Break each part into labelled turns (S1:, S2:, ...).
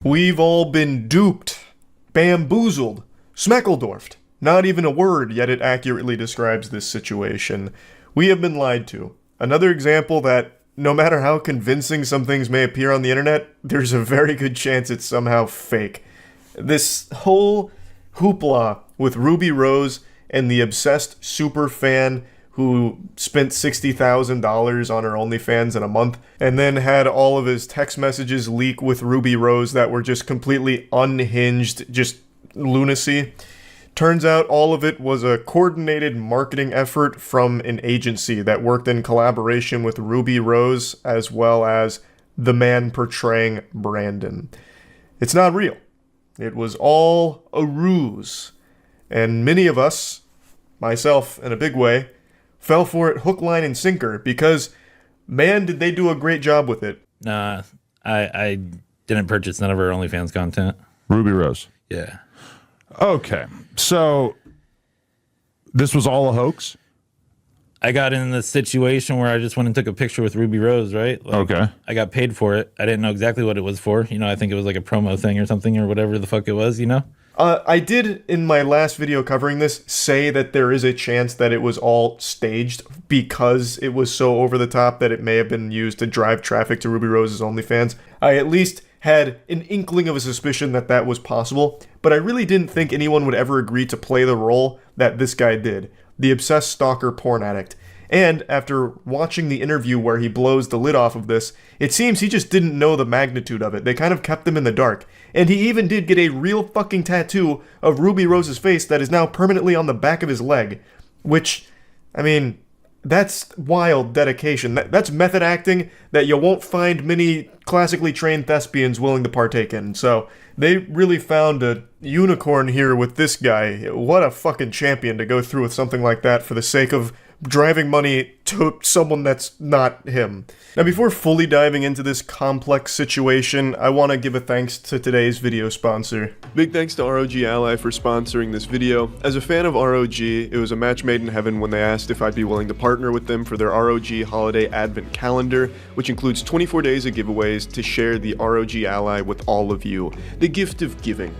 S1: We've all been duped, bamboozled, smeckledorfed. Not even a word, yet it accurately describes this situation. We have been lied to. Another example that, no matter how convincing some things may appear on the internet, there's a very good chance it's somehow fake. This whole hoopla with Ruby Rose and the obsessed super fan who spent $60,000 on her OnlyFans in a month, and then had all of his text messages leak with Ruby Rose that were just completely unhinged, just lunacy. Turns out all of it was a coordinated marketing effort from an agency that worked in collaboration with Ruby Rose as well as the man portraying Brandon. It's not real. It was all a ruse. And many of us, myself in a big way, fell for it hook, line, and sinker because, man, did they do a great job with it.
S2: Nah, I didn't purchase none of her OnlyFans content.
S3: Ruby Rose.
S2: Yeah.
S3: Okay, so this was all a hoax?
S2: I got in the situation where I just went and took a picture with Ruby Rose, right?
S3: Okay.
S2: I got paid for it. I didn't know exactly what it was for. You know, I think it was like a promo thing or something or whatever the fuck it was, you know?
S1: I did, in my last video covering this, say that there is a chance that it was all staged because it was so over the top that it may have been used to drive traffic to Ruby Rose's OnlyFans. I at least had an inkling of a suspicion that that was possible, but I really didn't think anyone would ever agree to play the role that this guy did, the obsessed stalker porn addict. And after watching the interview where he blows the lid off of this, it seems he just didn't know the magnitude of it. They kind of kept him in the dark. And he even did get a real fucking tattoo of Ruby Rose's face that is now permanently on the back of his leg. Which, I mean, that's wild dedication. That's method acting that you won't find many classically trained thespians willing to partake in. So they really found a unicorn here with this guy. What a fucking champion to go through with something like that for the sake of driving money to someone that's not him. Now, before fully diving into this complex situation, I want to give a thanks to today's video sponsor. Big thanks to ROG Ally for sponsoring this video. As a fan of ROG, it was a match made in heaven when they asked if I'd be willing to partner with them for their ROG Holiday Advent Calendar, which includes 24 days of giveaways to share the ROG Ally with all of you. The gift of giving.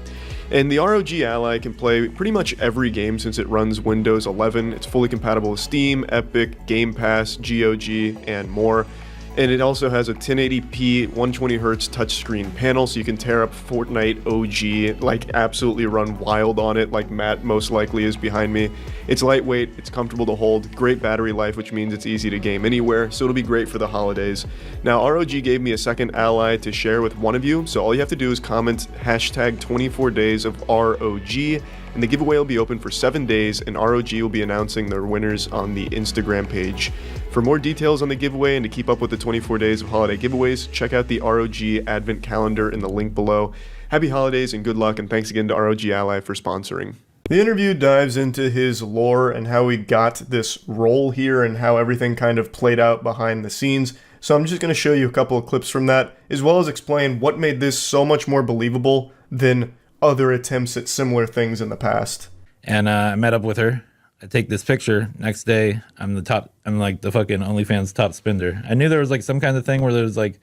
S1: And the ROG Ally can play pretty much every game since it runs Windows 11. It's fully compatible with Steam, Epic, Game Pass, GOG, and more. And it also has a 1080p 120Hz touchscreen panel, so you can tear up Fortnite OG, like absolutely run wild on it, like Matt most likely is behind me. It's lightweight, it's comfortable to hold, great battery life, which means it's easy to game anywhere, so it'll be great for the holidays. Now, ROG gave me a second ally to share with one of you, so all you have to do is comment hashtag 24 days of ROG, and the giveaway will be open for 7 days, and ROG will be announcing their winners on the Instagram page. For more details on the giveaway and to keep up with the 24 days of holiday giveaways, check out the ROG Advent Calendar in the link below. Happy holidays and good luck, and thanks again to ROG Ally for sponsoring. The interview dives into his lore and how he got this role here and how everything kind of played out behind the scenes. So I'm just going to show you a couple of clips from that, as well as explain what made this so much more believable than other attempts at similar things in the past.
S2: And I met up with her. I take this picture. Next day, I'm like the fucking OnlyFans top spender. I knew there was like some kind of thing where there was like,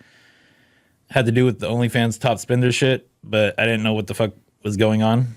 S2: had to do with the OnlyFans top spender shit, but I didn't know what the fuck was going on.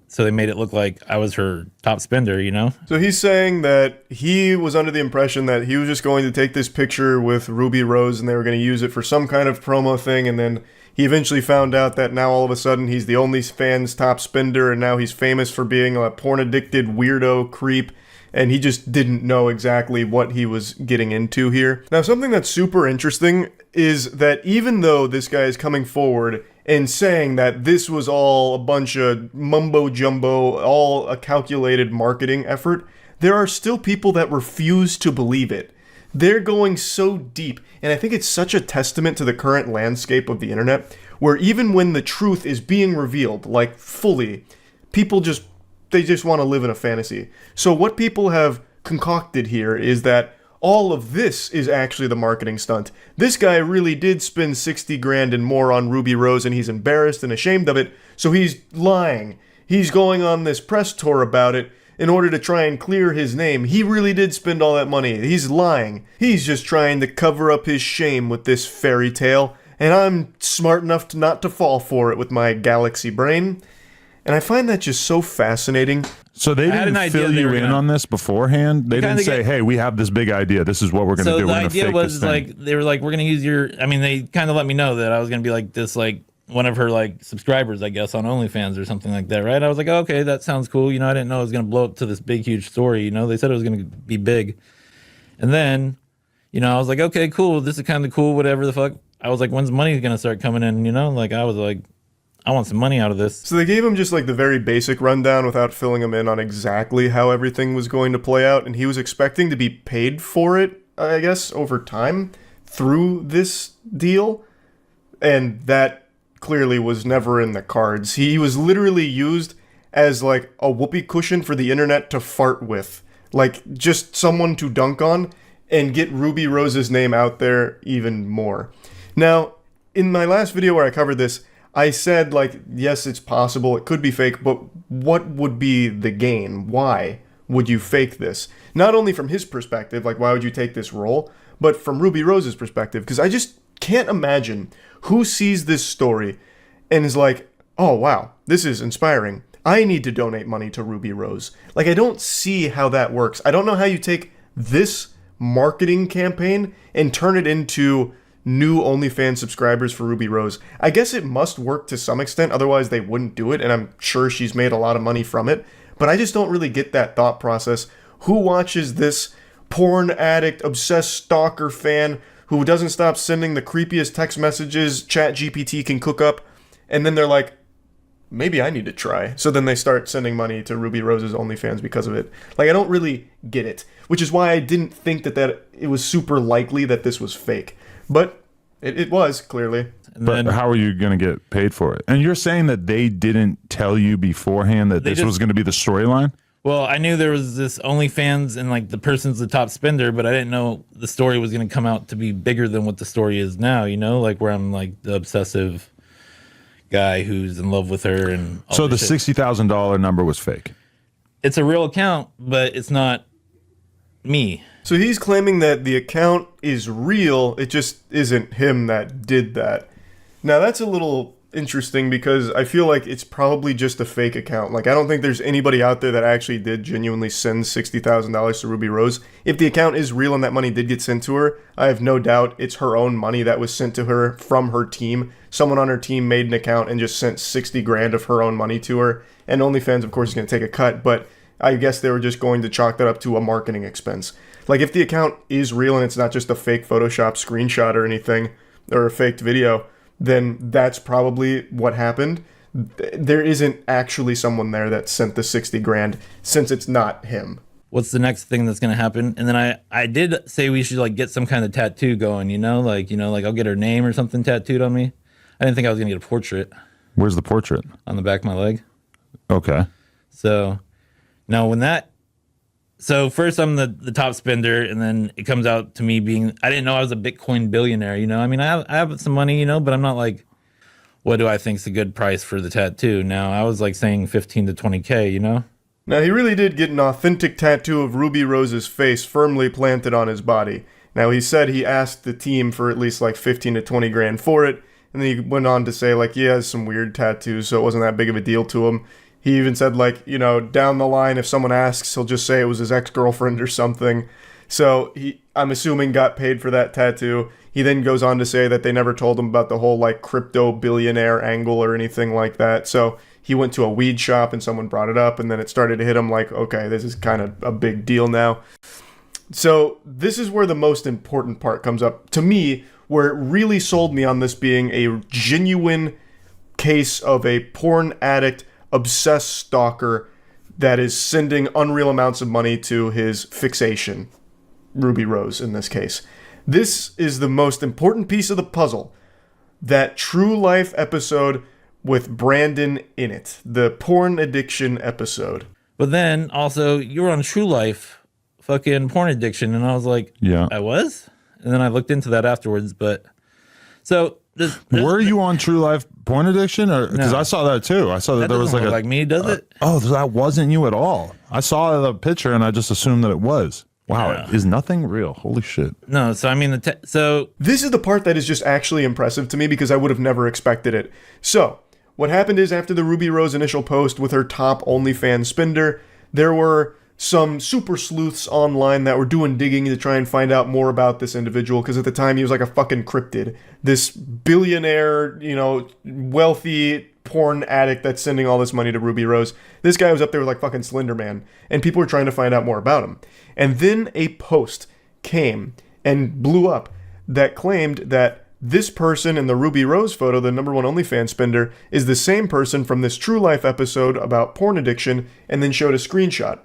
S2: So they made it look like I was her top spender, you know?
S1: So he's saying that he was under the impression that he was just going to take this picture with Ruby Rose and they were going to use it for some kind of promo thing, and then he eventually found out that now all of a sudden he's the OnlyFans top spender, and now he's famous for being a porn-addicted weirdo creep, and he just didn't know exactly what he was getting into here. Now, something that's super interesting is that even though this guy is coming forward and saying that this was all a bunch of mumbo-jumbo, all a calculated marketing effort, there are still people that refuse to believe it. They're going so deep, and I think it's such a testament to the current landscape of the internet, where even when the truth is being revealed, like fully, people just want to live in a fantasy. So what people have concocted here is that all of this is actually the marketing stunt. This guy really did spend 60 grand and more on Ruby Rose, and he's embarrassed and ashamed of it, so he's lying. He's going on this press tour about it in order to try and clear his name. He really did spend all that money. He's lying. He's just trying to cover up his shame with this fairy tale. and I'm smart enough to not to fall for it with my galaxy brain. And I find that just so fascinating.
S3: So they
S2: had an
S3: didn't
S2: idea
S3: fill
S2: they
S3: you
S2: were
S3: in
S2: gonna-
S3: on this beforehand? They didn't say,
S2: get-
S3: hey, we have this big idea. This is what we're going to
S2: So
S3: do.
S2: the
S3: We're going to
S2: idea
S3: fake
S2: was
S3: this thing.
S2: like they were like, we're gonna use your. I mean, they kind of let me know that I was gonna be like this, like one of her like subscribers, I guess, on OnlyFans or something like that, right? I was like, oh, okay, that sounds cool. You know, I didn't know it was gonna blow up to this big, huge story. You know, they said it was gonna be big, and then, you know, I was like, okay, cool. This is kind of cool. Whatever the fuck. I was like, when's money gonna start coming in? You know, like I was like, I want some money out of this.
S1: So they gave him just like the very basic rundown without filling him in on exactly how everything was going to play out, and he was expecting to be paid for it, I guess, over time through this deal, and that clearly was never in the cards. He was literally used as like a whoopee cushion for the internet to fart with, like just someone to dunk on and get Ruby Rose's name out there even more. Now, in my last video where I covered this, I said, like, yes, it's possible, it could be fake, but what would be the gain? Why would you fake this? Not only from his perspective, like, why would you take this role, but from Ruby Rose's perspective, because I just can't imagine who sees this story and is like, oh, wow, this is inspiring. I need to donate money to Ruby Rose. Like, I don't see how that works. I don't know how you take this marketing campaign and turn it into new OnlyFans subscribers for Ruby Rose. I guess it must work to some extent, otherwise they wouldn't do it, and I'm sure she's made a lot of money from it, but I just don't really get that thought process. Who watches this porn addict, obsessed stalker fan who doesn't stop sending the creepiest text messages ChatGPT can cook up, and then they're like, maybe I need to try. So then they start sending money to Ruby Rose's OnlyFans because of it. Like, I don't really get it, which is why I didn't think that it was super likely that this was fake. But it was, clearly.
S2: And
S3: But
S2: then
S3: how are you going to get paid for it? And you're saying that they didn't tell you beforehand that this was going to be the storyline?
S2: well, I knew there was this OnlyFans and like the person's the top spender, but I didn't know the story was going to come out to be bigger than what the story is now, you know, like where I'm like the obsessive guy who's in love with her. And all
S3: So the
S2: this shit.
S3: $60,000 number was fake.
S2: It's a real account, but it's not me.
S1: So he's claiming that the account is real, it just isn't him that did that. Now that's a little interesting because I feel like it's probably just a fake account. Like, I don't think there's anybody out there that actually did genuinely send $60,000 to Ruby Rose. If the account is real and that money did get sent to her, I have no doubt it's her own money that was sent to her from her team. Someone on her team made an account and just sent 60 grand of her own money to her. And OnlyFans, of course, is going to take a cut, but I guess they were just going to chalk that up to a marketing expense. Like, if the account is real and it's not just a fake Photoshop screenshot or anything, or a faked video, then that's probably what happened. There isn't actually someone there that sent the 60 grand since it's not him.
S2: What's the next thing that's going to happen? And then I did say we should like get some kind of tattoo going, you know, like I'll get her name or something tattooed on me. I didn't think I was going to get a portrait
S3: Where's the portrait?
S2: on the back of my leg.
S3: Okay.
S2: So now so first I'm the top spender, and then it comes out to me being, I didn't know I was a Bitcoin billionaire, you know? I mean, I have some money, you know, but I'm not like, what do I think's a good price for the tattoo? Now I was like saying 15 to 20K, you know?
S1: Now, he really did get an authentic tattoo of Ruby Rose's face firmly planted on his body. Now, he said he asked the team for at least like 15 to 20 grand for it, and then he went on to say, like, he has some weird tattoos, so it wasn't that big of a deal to him. He even said, like, you know, down the line, if someone asks, he'll just say it was his ex-girlfriend or something. So he, I'm assuming, got paid for that tattoo. He then goes on to say that they never told him about the whole, like, crypto billionaire angle or anything like that. So he went to a weed shop and someone brought it up, and then it started to hit him like, okay, this is kind of a big deal now. So this is where the most important part comes up to me, where it really sold me on this being a genuine case of a porn addict, obsessed stalker that is sending unreal amounts of money to his fixation, Ruby Rose in this case. This is the most important piece of the puzzle. That true life episode with Brandon in it. The porn addiction episode.
S2: But then also you were on True Life fucking porn addiction, and I was like,
S3: Yeah.
S2: I was? And then I looked into that afterwards, but so
S3: Were you on True Life porn addiction? Or because
S2: No.
S3: I saw that too. I saw that
S2: that
S3: there was
S2: doesn't
S3: like
S2: look
S3: a
S2: like me, does it?
S3: Oh, that wasn't you at all. I saw the picture and I just assumed that it was. Wow, is nothing real? Holy shit.
S2: No, so I mean, so
S1: This is the part that is just actually impressive to me because I would have never expected it. So, what happened is after the Ruby Rose initial post with her top OnlyFans spender, there were some super sleuths online that were doing digging to try and find out more about this individual because at the time he was like a fucking cryptid. This billionaire, wealthy porn addict that's sending all this money to Ruby Rose. This guy was up there with like fucking Slender Man, and people were trying to find out more about him. And then a post came and blew up that claimed that this person in the Ruby Rose photo, the #1 OnlyFans spender, is the same person from this True Life episode about porn addiction, and then showed a screenshot.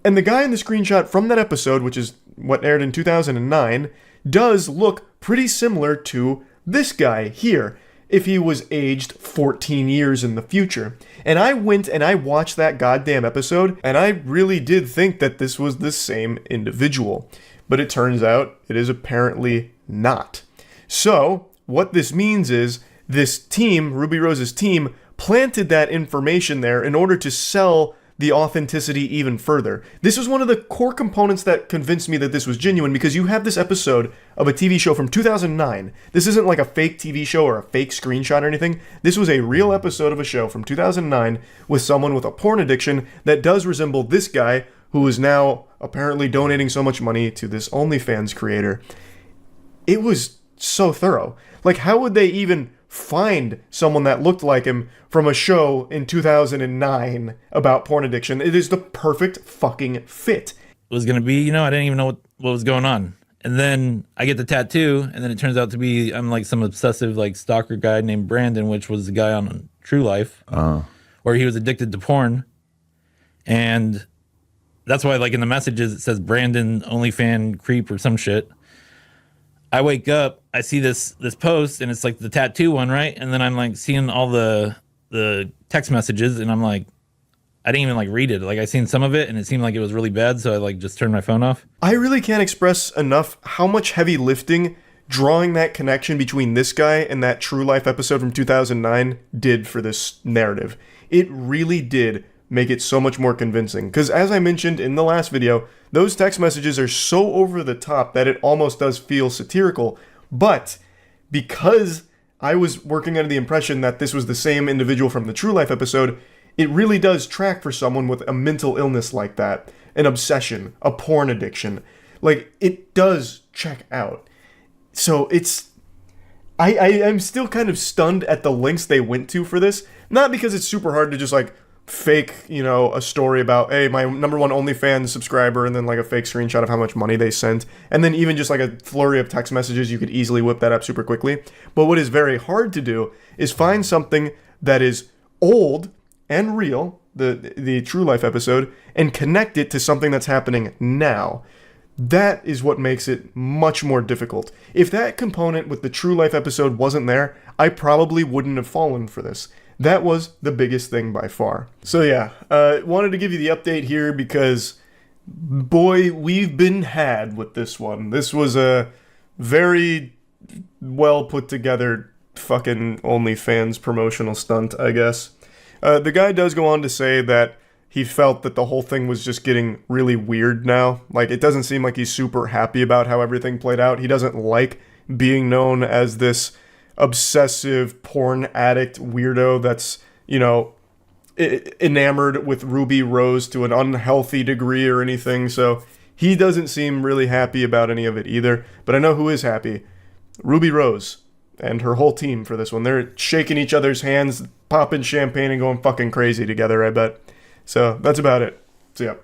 S1: And the guy in the screenshot from that episode, which is what aired in 2009, does look pretty similar to this guy here, if he was aged 14 years in the future. And I went and I watched that goddamn episode, and I really did think that this was the same individual. But it turns out it is apparently not. So, what this means is this team, Ruby Rose's team, planted that information there in order to sell the authenticity even further. This was one of the core components that convinced me that this was genuine, because you have this episode of a TV show from 2009. This isn't like a fake TV show or a fake screenshot or anything. This was a real episode of a show from 2009 with someone with a porn addiction that does resemble this guy, who is now apparently donating so much money to this OnlyFans creator. It was so thorough. Like, how would they even find someone that looked like him from a show in 2009 about porn addiction? It is the perfect fucking fit.
S2: It was going to be, I didn't even know what was going on. And then I get the tattoo, and then it turns out to be, I'm like some obsessive like stalker guy named Brandon, which was the guy on True Life, where he was addicted to porn. And that's why, like, in the messages it says Brandon OnlyFan creep or some shit. I wake up, I see this post, and it's like the tattoo one, right? And then I'm like seeing all the text messages, and I'm like, I didn't even like read it. Like, I seen some of it, and it seemed like it was really bad, so I like just turned my phone off.
S1: I really can't express enough how much heavy lifting drawing that connection between this guy and that True Life episode from 2009 did for this narrative. It really did make it so much more convincing. Because as I mentioned in the last video, those text messages are so over the top that it almost does feel satirical. But because I was working under the impression that this was the same individual from the True Life episode, it really does track for someone with a mental illness like that, an obsession, a porn addiction. Like, it does check out. So I'm still kind of stunned at the lengths they went to for this. Not because it's super hard to just like fake, a story about, hey, my #1 OnlyFans subscriber, and then like a fake screenshot of how much money they sent, and then even just like a flurry of text messages, you could easily whip that up super quickly. But what is very hard to do is find something that is old and real, the True Life episode, and connect it to something that's happening now. That is what makes it much more difficult. If that component with the True Life episode wasn't there, I probably wouldn't have fallen for this. That was the biggest thing by far. So yeah, wanted to give you the update here because, boy, we've been had with this one. This was a very well put together fucking OnlyFans promotional stunt, I guess. The guy does go on to say that he felt that the whole thing was just getting really weird now. Like, it doesn't seem like he's super happy about how everything played out. He doesn't like being known as this obsessive porn addict weirdo that's, enamored with Ruby Rose to an unhealthy degree or anything. So he doesn't seem really happy about any of it either. But I know who is happy. Ruby Rose and her whole team for this one. They're shaking each other's hands, popping champagne, and going fucking crazy together, I bet. So that's about it. So yeah.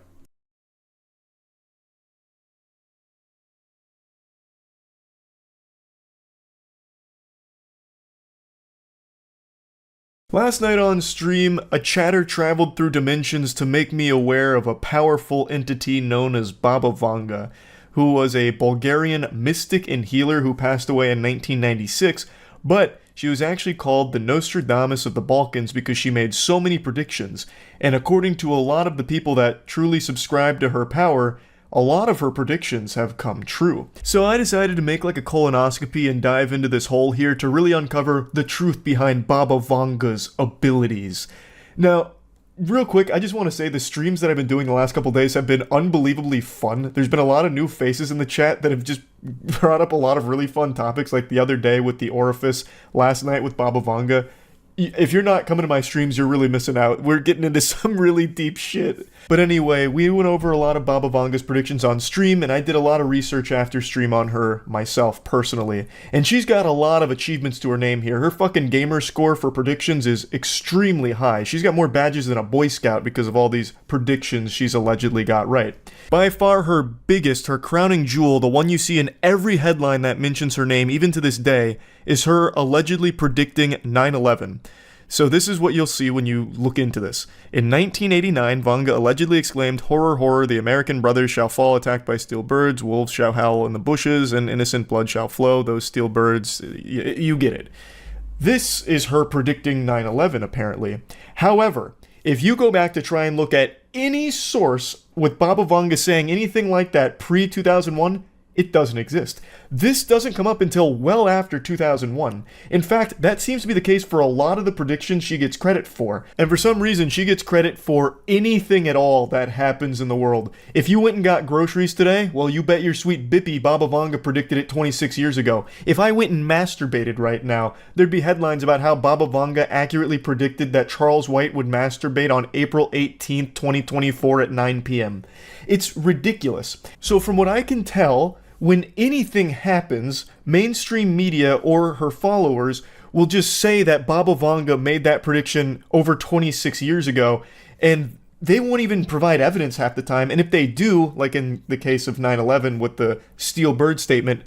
S1: Last night on stream, a chatter traveled through dimensions to make me aware of a powerful entity known as Baba Vanga, who was a Bulgarian mystic and healer who passed away in 1996, but she was actually called the Nostradamus of the Balkans because she made so many predictions, and according to a lot of the people that truly subscribe to her power, a lot of her predictions have come true. So I decided to make like a colonoscopy and dive into this hole here to really uncover the truth behind Baba Vanga's abilities. Now, Real quick, I just want to say the streams that I've been doing the last couple days have been unbelievably fun. There's been a lot of new faces in the chat that have just brought up a lot of really fun topics, like the other day with the orifice, last night with Baba Vanga. If you're not coming to my streams, you're really missing out. We're getting into some really deep shit. But anyway, we went over a lot of Baba Vanga's predictions on stream, and I did a lot of research after stream on her myself, personally. And she's got a lot of achievements to her name here. Her fucking gamer score for predictions is extremely high. She's got more badges than a Boy Scout because of all these predictions she's allegedly got right. By far her biggest, her crowning jewel, the one you see in every headline that mentions her name, even to this day, is her allegedly predicting 9/11. So this is what you'll see when you look into this. In 1989, Vanga allegedly exclaimed, "Horror, horror, the American brothers shall fall attacked by steel birds, wolves shall howl in the bushes, and innocent blood shall flow, those steel birds," you get it. This is her predicting 9/11, apparently. However, if you go back to try and look at any source with Baba Vanga saying anything like that pre-2001, it doesn't exist. This doesn't come up until well after 2001. In fact, that seems to be the case for a lot of the predictions she gets credit for. And for some reason, she gets credit for anything at all that happens in the world. If you went and got groceries today, well, you bet your sweet bippy Baba Vanga predicted it 26 years ago. If I went and masturbated right now, there'd be headlines about how Baba Vanga accurately predicted that Charles White would masturbate on April 18th, 2024 at 9 p.m. It's ridiculous. So from what I can tell, when anything happens, mainstream media or her followers will just say that Baba Vanga made that prediction over 26 years ago, and they won't even provide evidence half the time. And if they do, like in the case of 9/11 with the steel bird statement,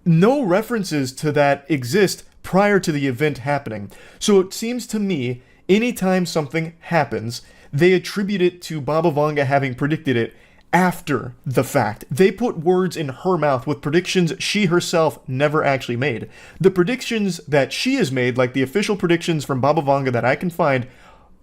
S1: no references to that exist prior to the event happening. So it seems to me, anytime something happens, they attribute it to Baba Vanga having predicted it after the fact. They put words in her mouth with predictions she herself never actually made. The predictions that she has made, like the official predictions from Baba Vanga that I can find,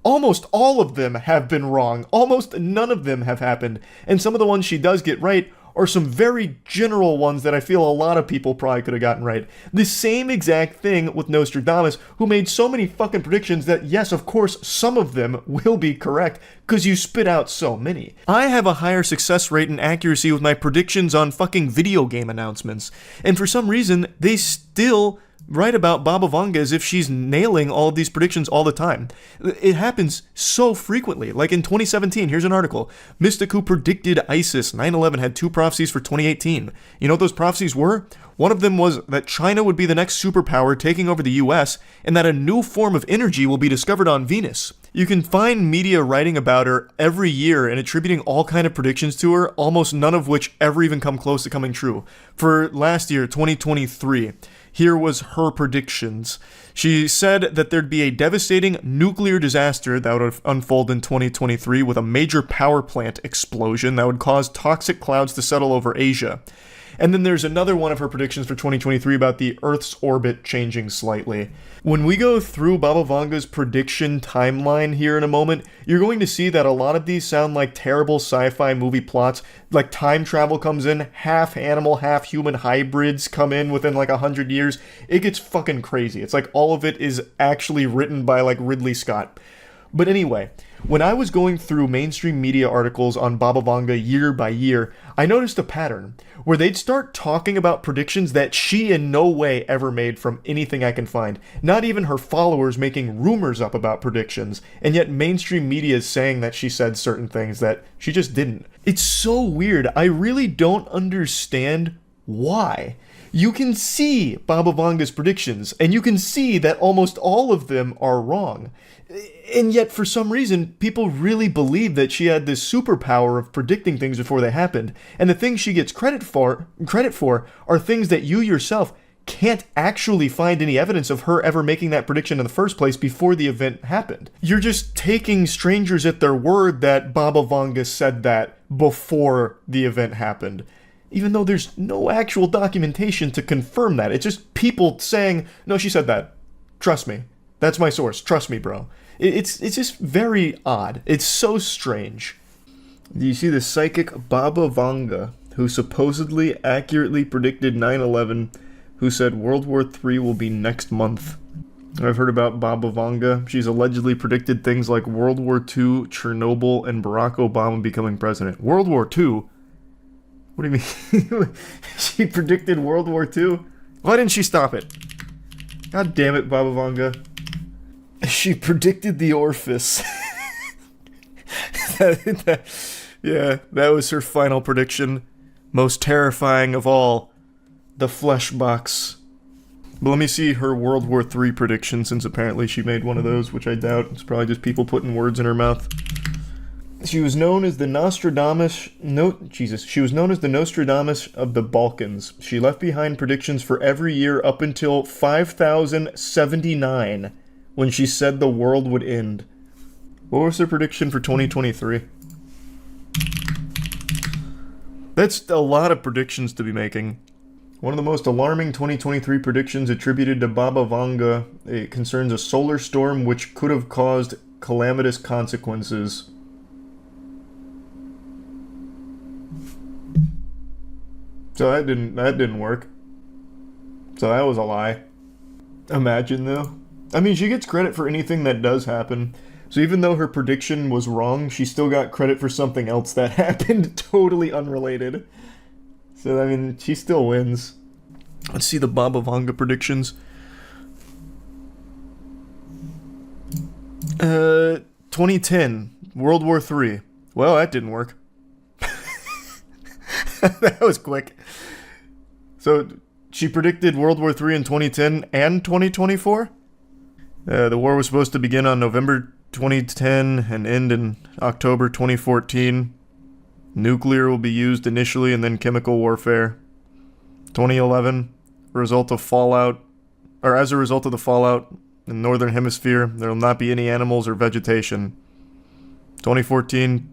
S1: almost all of them have been wrong. Almost none of them have happened. And some of the ones she does get right are some very general ones that I feel a lot of people probably could have gotten right. The same exact thing with Nostradamus, who made so many fucking predictions that, yes, of course, some of them will be correct, because you spit out so many. I have a higher success rate and accuracy with my predictions on fucking video game announcements, and for some reason, they still write about Baba Vanga as if she's nailing all of these predictions all the time. It happens so frequently. Like in 2017, here's an article. Mystic who predicted ISIS 9/11 had 2 prophecies for 2018. You know what those prophecies were? One of them was that China would be the next superpower taking over the US, and that a new form of energy will be discovered on Venus. You can find media writing about her every year and attributing all kind of predictions to her, almost none of which ever even come close to coming true. For last year, 2023, here was her predictions. She said that there'd be a devastating nuclear disaster that would unfold in 2023 with a major power plant explosion that would cause toxic clouds to settle over Asia. And then there's another one of her predictions for 2023 about the Earth's orbit changing slightly. When we go through Baba Vanga's prediction timeline here in a moment, you're going to see that a lot of these sound like terrible sci-fi movie plots. Like time travel comes in, half animal, half human hybrids come in within like 100 years. It gets fucking crazy. It's like all of it is actually written by like Ridley Scott. But anyway, when I was going through mainstream media articles on Baba Vanga year by year, I noticed a pattern where they'd start talking about predictions that she in no way ever made from anything I can find. Not even her followers making rumors up about predictions, and yet mainstream media is saying that she said certain things that she just didn't. It's so weird. I really don't understand why. You can see Baba Vanga's predictions, and you can see that almost all of them are wrong. And yet, for some reason, people really believe that she had this superpower of predicting things before they happened. And the things she gets credit for are things that you yourself can't actually find any evidence of her ever making that prediction in the first place before the event happened. You're just taking strangers at their word that Baba Vanga said that before the event happened, even though there's no actual documentation to confirm that. It's just people saying, no, she said that. Trust me. That's my source. Trust me, bro. It's just very odd. It's so strange. Do you see the psychic Baba Vanga, who supposedly accurately predicted 9/11, who said World War III will be next month? I've heard about Baba Vanga. She's allegedly predicted things like World War II, Chernobyl, and Barack Obama becoming president. World War II? What do you mean? She predicted World War II? Why didn't she stop it? God damn it, Baba Vanga. She predicted the orifice. Yeah, that was her final prediction. Most terrifying of all, the flesh box. But let me see her World War III prediction, since apparently she made one of those, which I doubt. It's probably just people putting words in her mouth. She was known as the Nostradamus. She was known as the Nostradamus of the Balkans. She left behind predictions for every year up until 5079, when she said the world would end. What was her prediction for 2023? That's a lot of predictions to be making. One of the most alarming 2023 predictions attributed to Baba Vanga concerns a solar storm which could have caused calamitous consequences. So that didn't work. So that was a lie. Imagine though. I mean, she gets credit for anything that does happen. So even though her prediction was wrong, she still got credit for something else that happened totally unrelated. So, I mean, she still wins. Let's see the Baba Vanga predictions. 2010, World War III. Well, that didn't work. That was quick. So, she predicted World War III in 2010 and 2024? The war was supposed to begin on November 2010 and end in October 2014. Nuclear will be used initially and then chemical warfare. 2011, as a result of the fallout in the Northern Hemisphere, there will not be any animals or vegetation. 2014,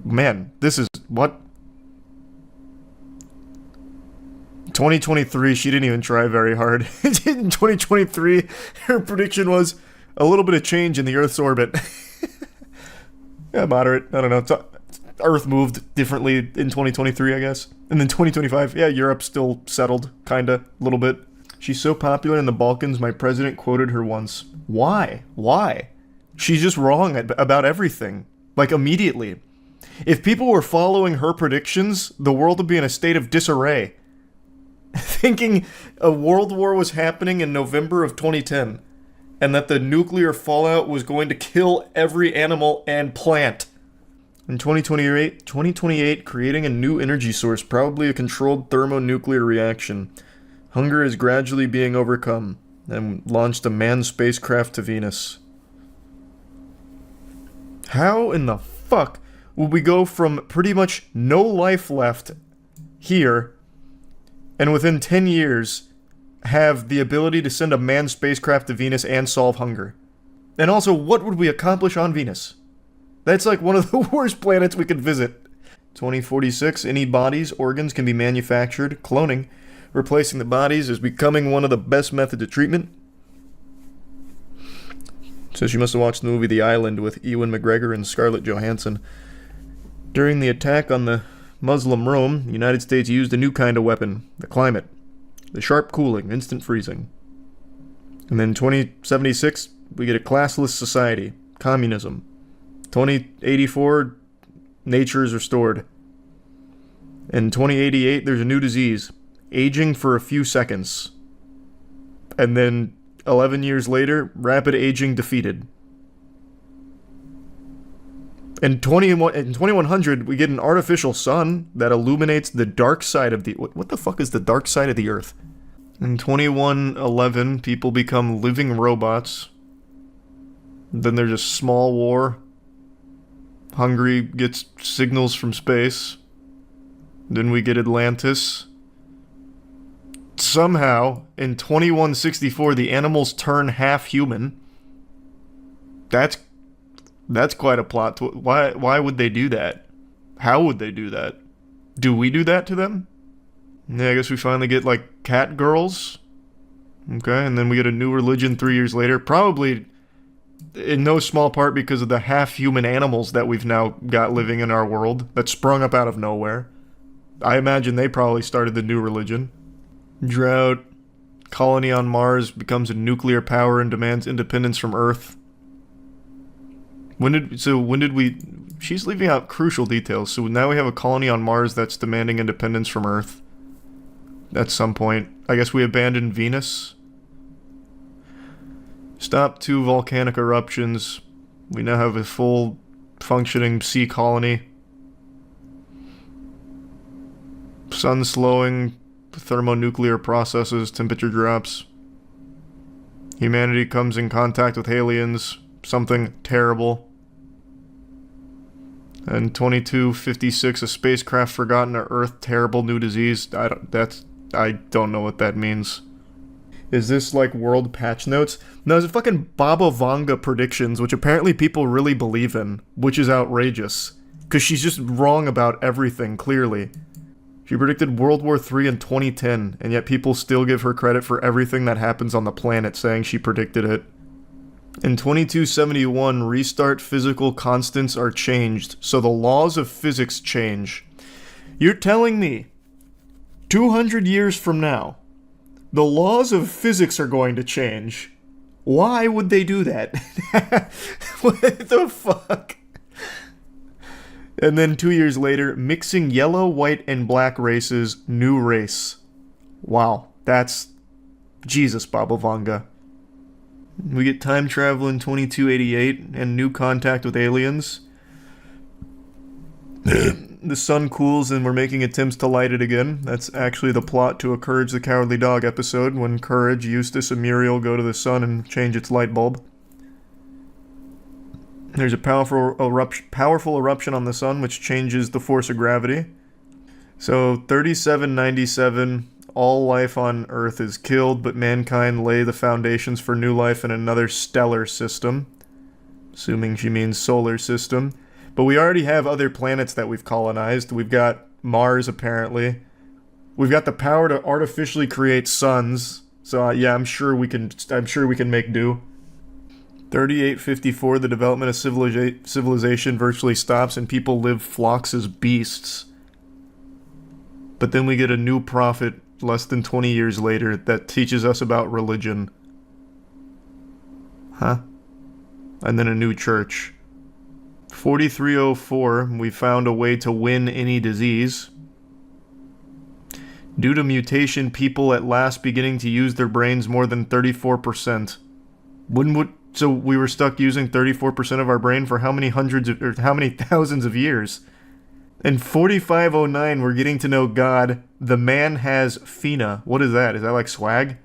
S1: man, this is, what? 2023, she didn't even try very hard. In 2023, her prediction was a little bit of change in the Earth's orbit. Yeah, moderate. I don't know. Earth moved differently in 2023, I guess. And then 2025, yeah, Europe's still settled, kinda, a little bit. She's so popular in the Balkans, my president quoted her once. Why? Why? She's just wrong about everything. Like, immediately. If people were following her predictions, the world would be in a state of disarray. Thinking a world war was happening in November of 2010, and that the nuclear fallout was going to kill every animal and plant. In 2028, creating a new energy source, probably a controlled thermonuclear reaction. Hunger is gradually being overcome, and launched a manned spacecraft to Venus. How in the fuck would we go from pretty much no life left here, and within 10 years, have the ability to send a manned spacecraft to Venus and solve hunger? And also, what would we accomplish on Venus? That's like one of the worst planets we could visit. 2046, any bodies, organs can be manufactured. Cloning. Replacing the bodies is becoming one of the best methods of treatment. So she must have watched the movie The Island with Ewan McGregor and Scarlett Johansson. During the attack on the Muslim Rome, the United States used a new kind of weapon, the climate. The sharp cooling, instant freezing. And then 2076, we get a classless society, communism. 2084, nature is restored. In 2088, there's a new disease, aging for a few seconds. And then 11 years later, rapid aging defeated. In 2100, we get an artificial sun that illuminates the dark side of the... What the fuck is the dark side of the Earth? In 2111, people become living robots. Then there's a small war. Hungary gets signals from space. Then we get Atlantis. Somehow, in 2164, the animals turn half human. That's quite a plot. Why would they do that? How would they do that? Do we do that to them? Yeah, I guess we finally get, like, cat girls. Okay, and then we get a new religion 3 years later. Probably in no small part because of the half-human animals that we've now got living in our world that sprung up out of nowhere. I imagine they probably started the new religion. Drought, Colony on Mars becomes a nuclear power and demands independence from Earth. When did we... She's leaving out crucial details. So now we have a colony on Mars that's demanding independence from Earth. At some point. I guess we abandoned Venus. Stop 2 volcanic eruptions. We now have a full functioning sea colony. Sun slowing, thermonuclear processes, temperature drops. Humanity comes in contact with aliens, something terrible. And 2256, a spacecraft forgotten at Earth, terrible new disease. I don't know what that means. Is this like world patch notes? No, it's fucking Baba Vanga predictions, which apparently people really believe in, which is outrageous. Because she's just wrong about everything, clearly. She predicted World War III in 2010, and yet people still give her credit for everything that happens on the planet, saying she predicted it. In 2271, restart physical constants are changed, so the laws of physics change. You're telling me, 200 years from now, the laws of physics are going to change. Why would they do that? What the fuck? And then 2 years later, mixing yellow, white, and black races, new race. Wow, that's... Jesus, Baba Vanga. We get time travel in 2288 and new contact with aliens. The sun cools and we're making attempts to light it again. That's actually the plot to a Courage the Cowardly Dog episode, when Courage, Eustace, and Muriel go to the sun and change its light bulb. There's a powerful eruption on the sun which changes the force of gravity. So 3797, all life on Earth is killed, but mankind lay the foundations for new life in another stellar system. Assuming she means solar system. But we already have other planets that we've colonized. We've got Mars, apparently. We've got the power to artificially create suns. So yeah, I'm sure we can make do. 3854, the development of civilization virtually stops and people live flocks as beasts. But then we get a new prophet less than 20 years later that teaches us about religion. Huh? And then a new church. 4304, we found a way to win any disease. Due to mutation, people at last beginning to use their brains more than 34%. So we were stuck using 34% of our brain for how many thousands of years? In 4509, we're getting to know God. The man has Fina. What is that? Is that like swag?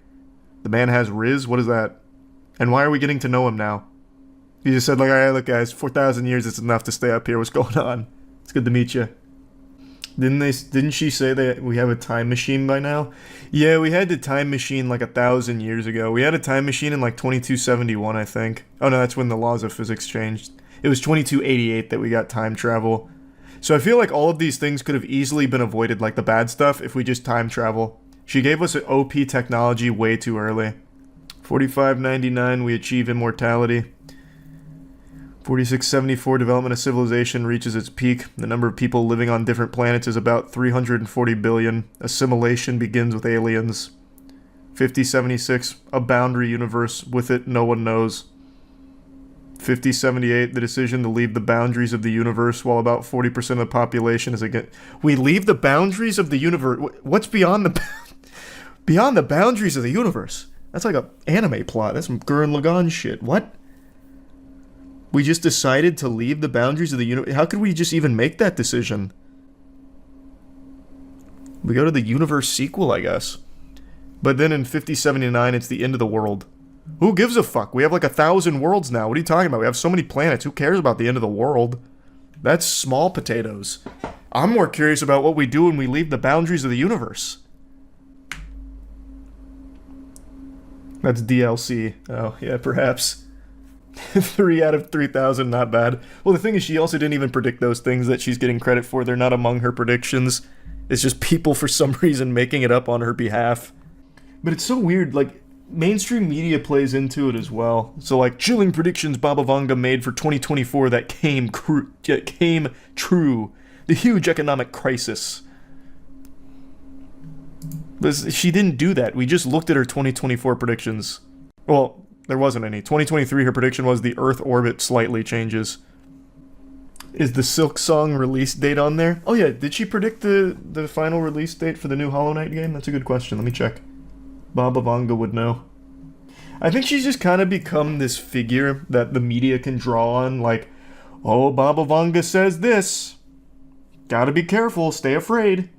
S1: The man has Riz? What is that? And why are we getting to know him now? He just said, like, alright, look guys, 4,000 years is enough to stay up here. What's going on? It's good to meet you. Didn't she say that we have a time machine by now? Yeah, we had the time machine like 1,000 years ago. We had a time machine in like 2271, I think. Oh no, that's when the laws of physics changed. It was 2288 that we got time travel. So I feel like all of these things could have easily been avoided, like the bad stuff, if we just time travel. She gave us an OP technology way too early. 4599, we achieve immortality. 4674, development of civilization reaches its peak. The number of people living on different planets is about 340 billion. Assimilation begins with aliens. 5076, a boundary universe. With it, no one knows. 5078, the decision to leave the boundaries of the universe while about 40% of the population is against... We leave the boundaries of the universe? What's beyond the... beyond the boundaries of the universe? That's like an anime plot. That's some Gurren Lagann shit. What? We just decided to leave the boundaries of the universe? How could we just even make that decision? We go to the universe sequel, I guess. But then in 5079, it's the end of the world. Who gives a fuck? We have like 1,000 worlds now. What are you talking about? We have so many planets. Who cares about the end of the world? That's small potatoes. I'm more curious about what we do when we leave the boundaries of the universe. That's DLC. Oh, yeah, perhaps. 3 out of 3,000, not bad. Well, the thing is, she also didn't even predict those things that she's getting credit for. They're not among her predictions. It's just people, for some reason, making it up on her behalf. But it's so weird, like, mainstream media plays into it as well. So, like, chilling predictions Baba Vanga made for 2024 that came true. The huge economic crisis. But she didn't do that. We just looked at her 2024 predictions. Well, there wasn't any. 2023, her prediction was the Earth orbit slightly changes. Is the Silk Song release date on there? Oh yeah, did she predict the final release date for the new Hollow Knight game? That's a good question. Let me check. Baba Vanga would know. I think she's just kind of become this figure that the media can draw on, like, oh, Baba Vanga says this. Gotta be careful, stay afraid.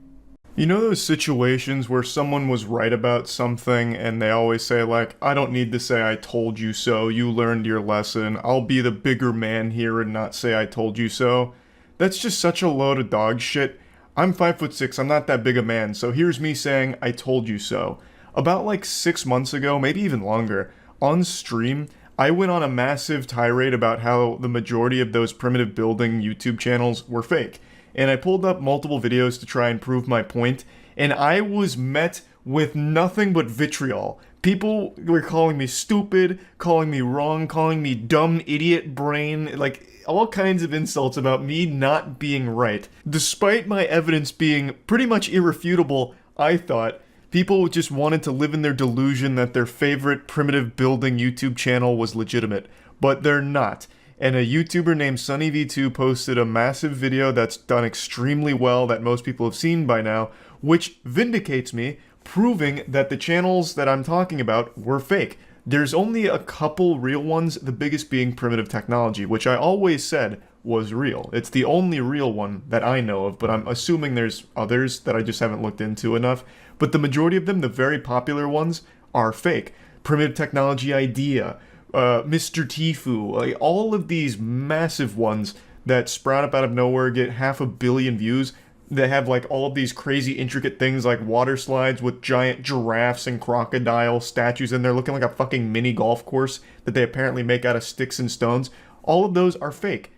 S1: You know those situations where someone was right about something and they always say, like, I don't need to say I told you so, you learned your lesson, I'll be the bigger man here and not say I told you so? That's just such a load of dog shit. I'm 5'6", I'm not that big a man, so here's me saying I told you so. About like 6 months ago, maybe even longer, on stream, I went on a massive tirade about how the majority of those primitive building YouTube channels were fake. And I pulled up multiple videos to try and prove my point, and I was met with nothing but vitriol. People were calling me stupid, calling me wrong, calling me dumb idiot brain, like all kinds of insults about me not being right. Despite my evidence being pretty much irrefutable, I thought, people just wanted to live in their delusion that their favorite primitive building YouTube channel was legitimate, but they're not. And a YouTuber named SunnyV2 posted a massive video that's done extremely well that most people have seen by now, which vindicates me, proving that the channels that I'm talking about were fake. There's only a couple real ones, the biggest being Primitive Technology, which I always said was real. It's the only real one that I know of, but I'm assuming there's others that I just haven't looked into enough. But the majority of them, the very popular ones, are fake. Primitive Technology Idea, Mr. Tifu, like all of these massive ones that sprout up out of nowhere, get 500 million views. They have like all of these crazy intricate things like water slides with giant giraffes and crocodile statues in there looking like a fucking mini golf course that they apparently make out of sticks and stones. All of those are fake.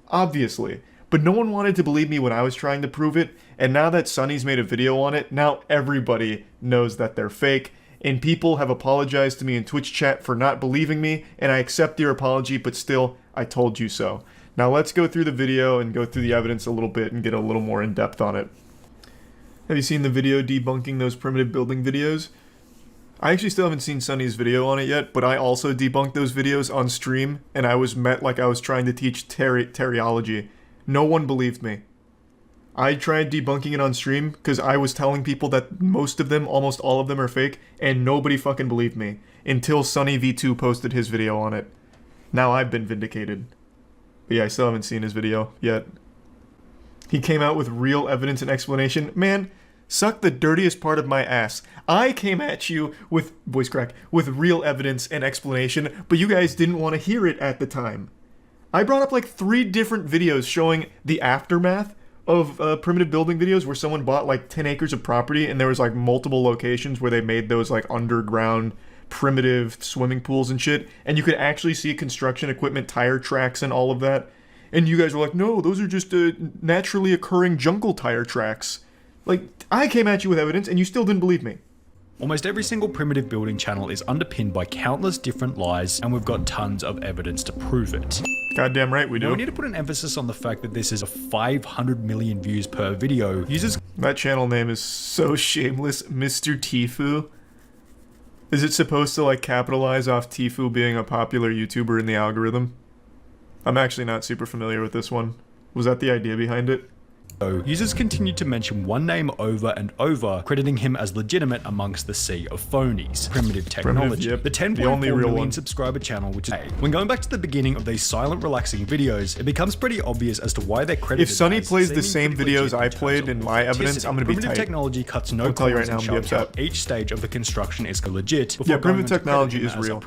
S1: Obviously. But no one wanted to believe me when I was trying to prove it, and now that Sunny's made a video on it, now everybody knows that they're fake. And people have apologized to me in Twitch chat for not believing me, and I accept your apology, but still, I told you so. Now let's go through the video and go through the evidence a little bit and get a little more in depth on it. Have you seen the video debunking those primitive building videos? I actually still haven't seen Sunny's video on it yet, but I also debunked those videos on stream, and I was met like I was trying to teach teriology. No one believed me. I tried debunking it on stream because I was telling people that most of them, almost all of them, are fake, and nobody fucking believed me until SunnyV2 posted his video on it. Now I've been vindicated. But yeah, I still haven't seen his video yet. He came out with real evidence and explanation. Man, suck the dirtiest part of my ass. I came at you with, voice crack, with real evidence and explanation, but you guys didn't want to hear it at the time. I brought up like 3 different videos showing the aftermath of primitive building videos where someone bought like 10 acres of property and there was like multiple locations where they made those like underground primitive swimming pools and shit, and you could actually see construction equipment, tire tracks and all of that. And you guys were like, no, those are just naturally occurring jungle tire tracks. Like, I came at you with evidence and you still didn't believe me.
S4: Almost every single primitive building channel is underpinned by countless different lies, and we've got tons of evidence to prove it.
S1: Goddamn right we do.
S4: Now, we need to put an emphasis on the fact that this is a 500 million views per video. Users.
S1: That channel name is so shameless, Mr. Tifu. Is it supposed to like capitalize off Tifu being a popular YouTuber in the algorithm? I'm actually not super familiar with this one. Was that the idea behind it?
S4: Users continued to mention one name over and over, crediting him as legitimate amongst the sea of phonies. Primitive Technology,
S1: yep.
S4: The 10.4 million subscriber channel, which is when going back to the beginning of these silent, relaxing videos, it becomes pretty obvious as to why they're credited.
S1: If Sunny plays the same videos I played in my evidence, I'm gonna be tight.
S4: Primitive Technology cuts no corners and shows how each stage of the construction is legit.
S1: Yeah, Primitive Technology is real.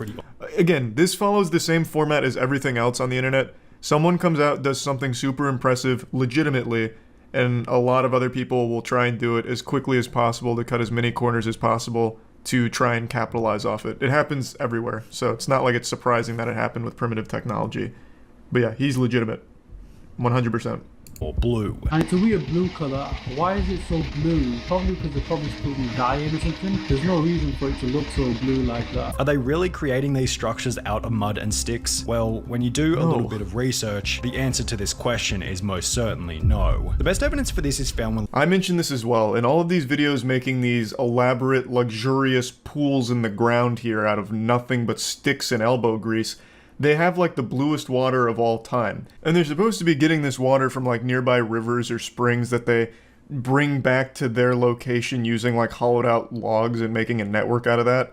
S1: Again, this follows the same format as everything else on the internet. Someone comes out, does something super impressive, legitimately, and a lot of other people will try and do it as quickly as possible to cut as many corners as possible to try and capitalize off it. It happens everywhere, so it's not like it's surprising that it happened with Primitive Technology. But yeah, he's legitimate. 100%.
S4: or blue.
S5: And it's a weird blue colour. Why is it so blue? Probably because they're probably spilling dye in or something. There's no reason for it to look so blue like that.
S4: Are they really creating these structures out of mud and sticks? Well, when you do a little bit of research, the answer to this question is most certainly no. The best evidence for this is found when
S1: I mentioned this as well. In all of these videos making these elaborate, luxurious pools in the ground here out of nothing but sticks and elbow grease, they have like the bluest water of all time. And they're supposed to be getting this water from like nearby rivers or springs that they bring back to their location using like hollowed out logs and making a network out of that.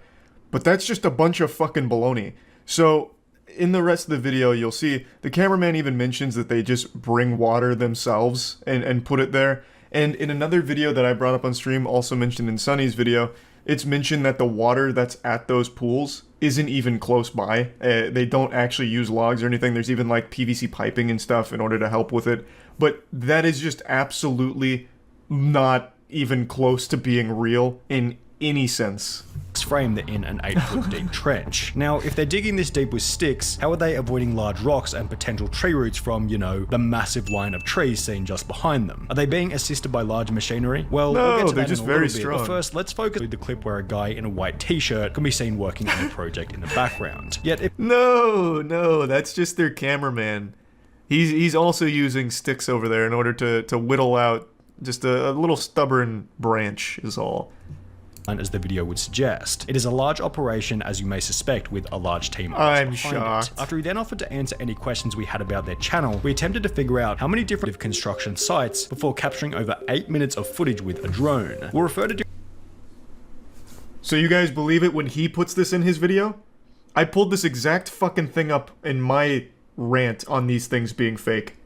S1: But that's just a bunch of fucking baloney. So in the rest of the video, you'll see the cameraman even mentions that they just bring water themselves and put it there. And in another video that I brought up on stream, also mentioned in Sunny's video, it's mentioned that the water that's at those pools isn't even close by. They don't actually use logs or anything. There's even like PVC piping and stuff in order to help with it. But that is just absolutely not even close to being real in any sense.
S4: frame they're in an 8-foot deep trench. Now, if they're digging this deep with sticks, how are they avoiding large rocks and potential tree roots from, you know, the massive line of trees seen just behind them? Are they being assisted by large machinery? Well,
S1: No,
S4: we'll get to
S1: they're
S4: that
S1: just
S4: in a little
S1: very
S4: bit,
S1: strong.
S4: but first, let's focus on the clip where a guy in a white t-shirt can be seen working on a project in the background. Yet, if
S1: No, that's just their cameraman. He's also using sticks over there in order to whittle out just a little stubborn branch is all.
S4: as the video would suggest. It is a large operation, as you may suspect, with a large team.
S1: I'm
S4: behind
S1: shocked.
S4: it. After he then offered to answer any questions we had about their channel, we attempted to figure out how many different construction sites before capturing over 8 minutes of footage with a drone. We'll refer to
S1: So you guys believe it when he puts this in his video? I pulled this exact fucking thing up in my rant on these things being fake.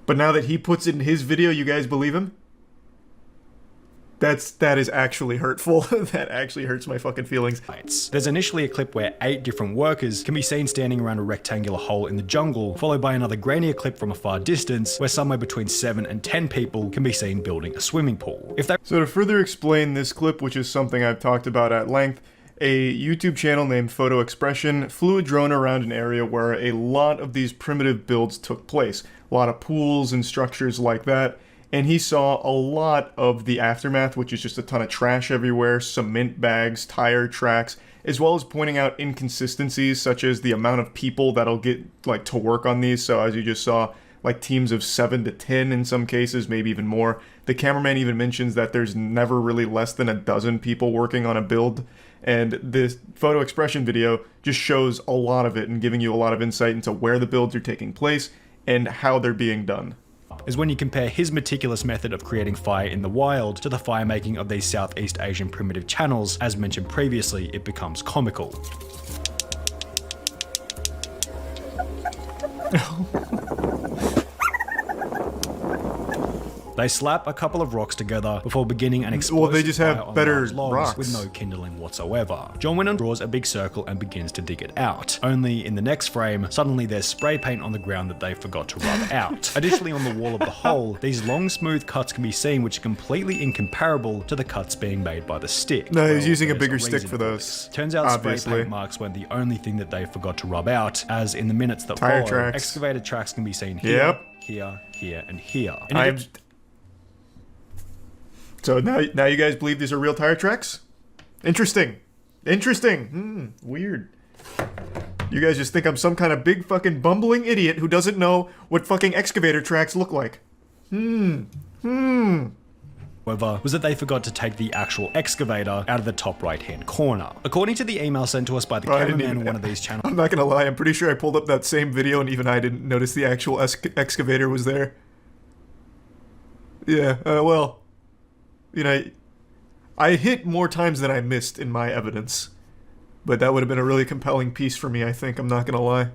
S1: But now that he puts it in his video, you guys believe him? That is actually hurtful. That actually hurts my fucking feelings.
S4: There's initially a clip where 8 different workers can be seen standing around a rectangular hole in the jungle, followed by another grainier clip from a far distance where somewhere between 7 and 10 people can be seen building a swimming pool. If they
S1: So to further explain this clip, which is something I've talked about at length, a YouTube channel named Photo Expression flew a drone around an area where a lot of these primitive builds took place. A lot of pools and structures like that. And he saw a lot of the aftermath, which is just a ton of trash everywhere, cement bags, tire tracks, as well as pointing out inconsistencies such as the amount of people that'll get like to work on these. So as you just saw, like teams of 7 to 10 in some cases, maybe even more. The cameraman even mentions that there's never really less than a dozen people working on a build. And this photo expression video just shows a lot of it and giving you a lot of insight into where the builds are taking place and how they're being done.
S4: is when you compare his meticulous method of creating fire in the wild to the fire making of these Southeast Asian primitive channels. As mentioned previously, it becomes comical. They slap a couple of rocks together before beginning an explosive
S1: Well, they just have
S4: fire on
S1: better
S4: large logs
S1: rocks.
S4: with no kindling whatsoever. John Winnan draws a big circle and begins to dig it out. Only in the next frame, suddenly there's spray paint on the ground that they forgot to rub out. Additionally, on the wall of the hole, these long smooth cuts can be seen, which are completely incomparable to the cuts being made by the stick.
S1: No, he's using a
S4: there's
S1: bigger stick
S4: reason
S1: for those,
S4: this. Turns out spray
S1: obviously.
S4: paint marks weren't the only thing that they forgot to rub out, as in the minutes that
S1: Tire
S4: follow,
S1: tracks.
S4: excavated tracks can be seen here,
S1: Yep.
S4: here, and here. In
S1: I'm...
S4: addition-
S1: So now you guys believe these are real tire tracks? Interesting. Weird. You guys just think I'm some kind of big fucking bumbling idiot who doesn't know what fucking excavator tracks look like.
S4: However, was that they forgot to take the actual excavator out of the top right hand corner. According to the email sent to us by the
S1: I didn't
S4: cameraman
S1: even-
S4: on one of these channels,
S1: I'm not gonna lie, I'm pretty sure I pulled up that same video and even I didn't notice the actual excavator was there. Yeah, well, you know, I hit more times than I missed in my evidence. But that would have been a really compelling piece for me, I think, I'm not gonna lie.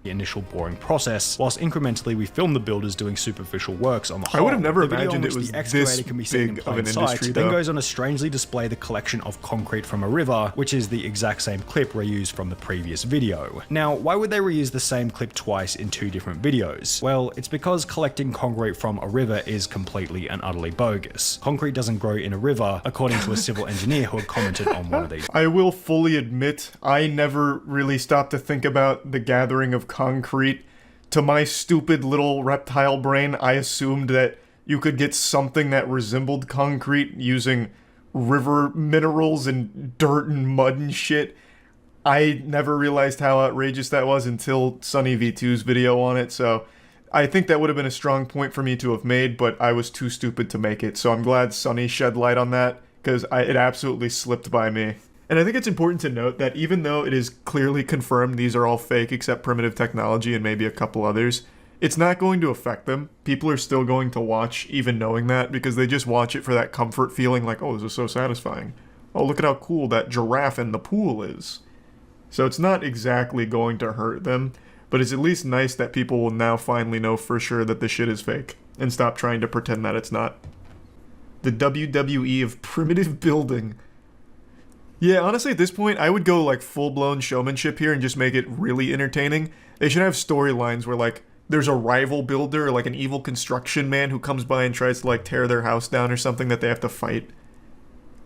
S4: the initial boring process, whilst incrementally we film the builders doing superficial works on the
S1: I
S4: whole.
S1: would have never
S4: The video
S1: imagined
S4: in
S1: it
S4: which
S1: was
S4: the excavator
S1: this
S4: can be seen in
S1: big of
S4: plain
S1: an industry,
S4: sight, then
S1: though.
S4: goes on to strangely display the collection of concrete from a river, which is the exact same clip reused from the previous video. Now, why would they reuse the same clip twice in 2 different videos? Well, it's because collecting concrete from a river is completely and utterly bogus. Concrete doesn't grow in a river, according to a civil engineer who had commented on one of these.
S1: I will fully admit, I never really stopped to think about the gathering of concrete to my stupid little reptile brain, I assumed that you could get something that resembled concrete using river minerals and dirt and mud and shit. I never realized how outrageous that was until Sunny V2's video on it, so I think that would have been a strong point for me to have made, but I was too stupid to make it, so I'm glad Sunny shed light on that, because it absolutely slipped by me. And I think it's important to note that even though it is clearly confirmed these are all fake except Primitive Technology and maybe a couple others, it's not going to affect them. People are still going to watch even knowing that because they just watch it for that comfort feeling like, oh, this is so satisfying. Oh, look at how cool that giraffe in the pool is. So it's not exactly going to hurt them, but it's at least nice that people will now finally know for sure that this shit is fake and stop trying to pretend that it's not. The WWE of primitive building. Yeah, honestly, at this point, I would go, like, full-blown showmanship here and just make it really entertaining. They should have storylines where, like, there's a rival builder or, like, an evil construction man who comes by and tries to, like, tear their house down or something that they have to fight.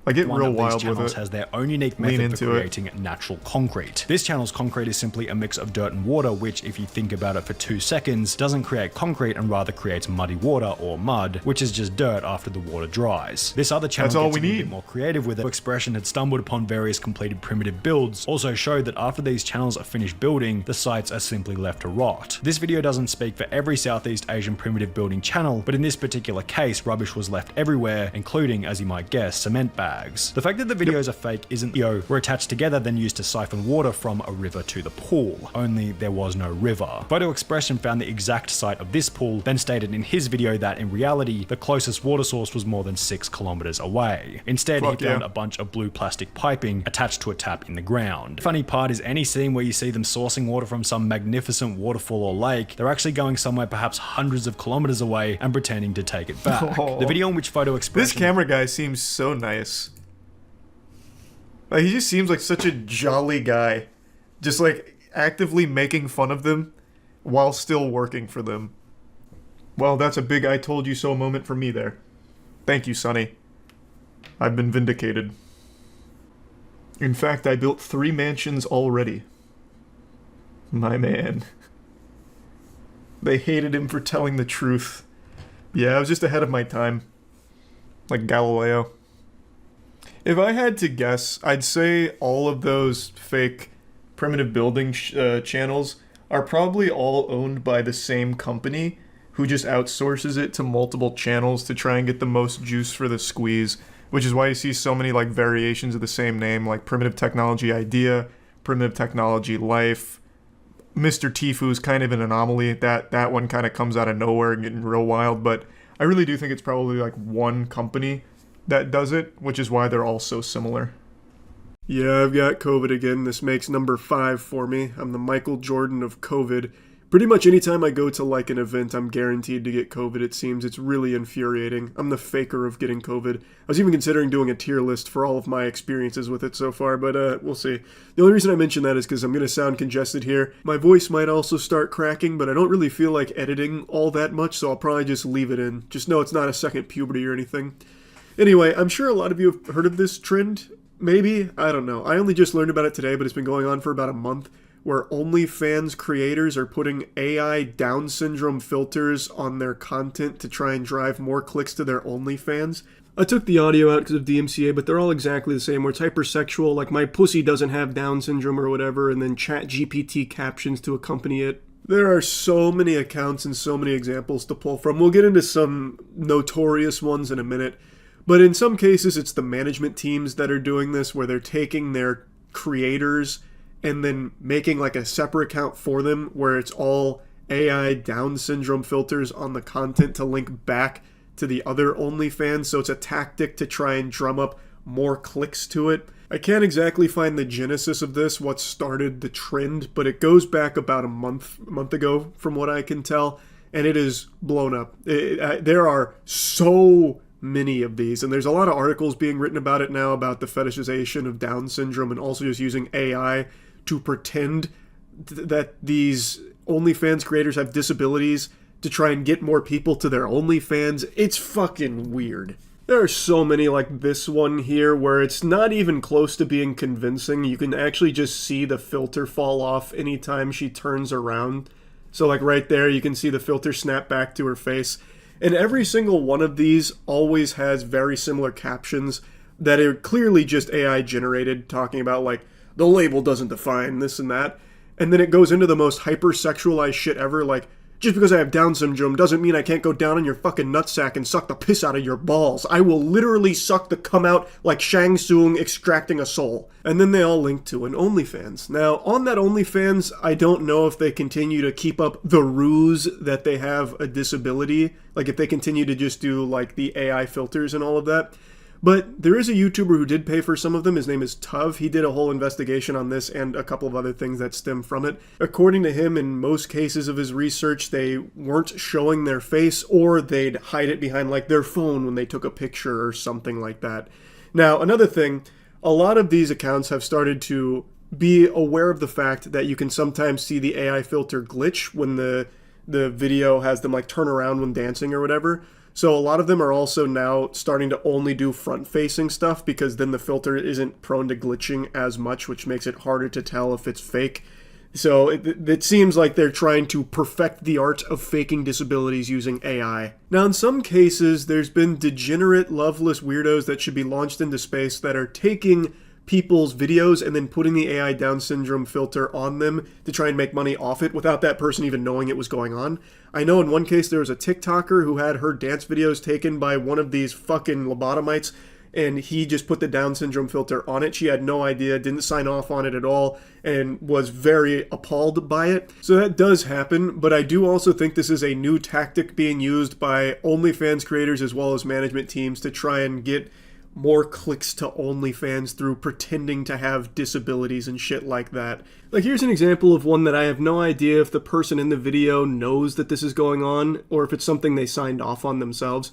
S1: Like, get real wild with it.
S4: Has their own unique method for creating natural concrete. This channel's concrete is simply a mix of dirt and water, which, if you think about it for 2 seconds, doesn't create concrete and rather creates muddy water or mud, which is just dirt after the water dries. This other channel gets a bit more creative with it. Expression had stumbled upon various completed primitive builds, also showed that after these channels are finished building, the sites are simply left to rot. This video doesn't speak for every Southeast Asian primitive building channel, but in this particular case, rubbish was left everywhere, including, as you might guess, cement bags. The fact that the videos are fake isn't, were attached together then used to siphon water from a river to the pool. Only there was no river. Photo Expression found the exact site of this pool, then stated in his video that in reality, the closest water source was more than 6 kilometers away. Instead, he found a bunch of blue plastic piping attached to a tap in the ground. The funny part is any scene where you see them sourcing water from some magnificent waterfall or lake, they're actually going somewhere perhaps hundreds of kilometers away and pretending to take it back. The video in which Photo Expression...
S1: This camera guy seems so nice. Like, he just seems like such a jolly guy. Just, like, actively making fun of them while still working for them. Well, that's a big I told you so moment for me there. Thank you, Sonny. I've been vindicated. In fact, I built 3 mansions already. My man. They hated him for telling the truth. Yeah, I was just ahead of my time. Like Galileo. If I had to guess, I'd say all of those fake primitive building channels are probably all owned by the same company who just outsources it to multiple channels to try and get the most juice for the squeeze, which is why you see so many like variations of the same name, like Primitive Technology Idea, Primitive Technology Life. Mr. Tifu's kind of an anomaly. That one kind of comes out of nowhere and getting real wild, but I really do think it's probably like one company that does it, which is why they're all so similar. Yeah, I've got COVID again. This makes number 5 for me. I'm the Michael Jordan of COVID. Pretty much anytime I go to like an event, I'm guaranteed to get COVID, it seems. It's really infuriating. I'm the faker of getting COVID. I was even considering doing a tier list for all of my experiences with it so far, but we'll see. The only reason I mention that is because I'm going to sound congested here. My voice might also start cracking, but I don't really feel like editing all that much, so I'll probably just leave it in. Just know it's not a second puberty or anything. Anyway, I'm sure a lot of you have heard of this trend. Maybe, I don't know. I only just learned about it today, but it's been going on for about a month, where OnlyFans creators are putting AI Down syndrome filters on their content to try and drive more clicks to their OnlyFans. I took the audio out because of DMCA, but they're all exactly the same, where it's hypersexual, like my pussy doesn't have Down syndrome or whatever, and then ChatGPT captions to accompany it. There are so many accounts and so many examples to pull from. We'll get into some notorious ones in a minute. But in some cases, it's the management teams that are doing this, where they're taking their creators and then making like a separate account for them, where it's all AI Down syndrome filters on the content to link back to the other OnlyFans. So it's a tactic to try and drum up more clicks to it. I can't exactly find the genesis of this, what started the trend, but it goes back about a month ago, from what I can tell, and it is blown up. There are so many of these, and there's a lot of articles being written about it now, about the fetishization of Down syndrome and also just using AI to pretend that these OnlyFans creators have disabilities to try and get more people to their OnlyFans. It's fucking weird. There are so many like this one here where it's not even close to being convincing. You can actually just see the filter fall off anytime she turns around. So like right there, you can see the filter snap back to her face. And every single one of these always has very similar captions that are clearly just AI generated, talking about like, the label doesn't define this and that. And then it goes into the most hyper-sexualized shit ever, like, just because I have Down syndrome doesn't mean I can't go down on your fucking nutsack and suck the piss out of your balls. I will literally suck the cum out like Shang Tsung extracting a soul. And then they all link to an OnlyFans. Now, on that OnlyFans, I don't know if they continue to keep up the ruse that they have a disability. Like, if they continue to just do, like, the AI filters and all of that. But there is a YouTuber who did pay for some of them. His name is Tuv. He did a whole investigation on this and a couple of other things that stem from it. According to him, in most cases of his research, they weren't showing their face, or they'd hide it behind like their phone when they took a picture or something like that. Now, another thing, a lot of these accounts have started to be aware of the fact that you can sometimes see the AI filter glitch when the video has them like turn around when dancing or whatever. So a lot of them are also now starting to only do front-facing stuff, because then the filter isn't prone to glitching as much, which makes it harder to tell if it's fake. So it seems like they're trying to perfect the art of faking disabilities using AI. Now, in some cases, there's been degenerate, loveless weirdos that should be launched into space that are taking people's videos and then putting the AI Down syndrome filter on them to try and make money off it without that person even knowing it was going on. I know in one case there was a TikToker who had her dance videos taken by one of these fucking lobotomites, and he just put the Down syndrome filter on it. She had no idea, didn't sign off on it at all, and was very appalled by it. So that does happen, but I do also think this is a new tactic being used by OnlyFans creators as well as management teams to try and get more clicks to OnlyFans through pretending to have disabilities and shit like that. Like, here's an example of one that I have no idea if the person in the video knows that this is going on or if it's something they signed off on themselves.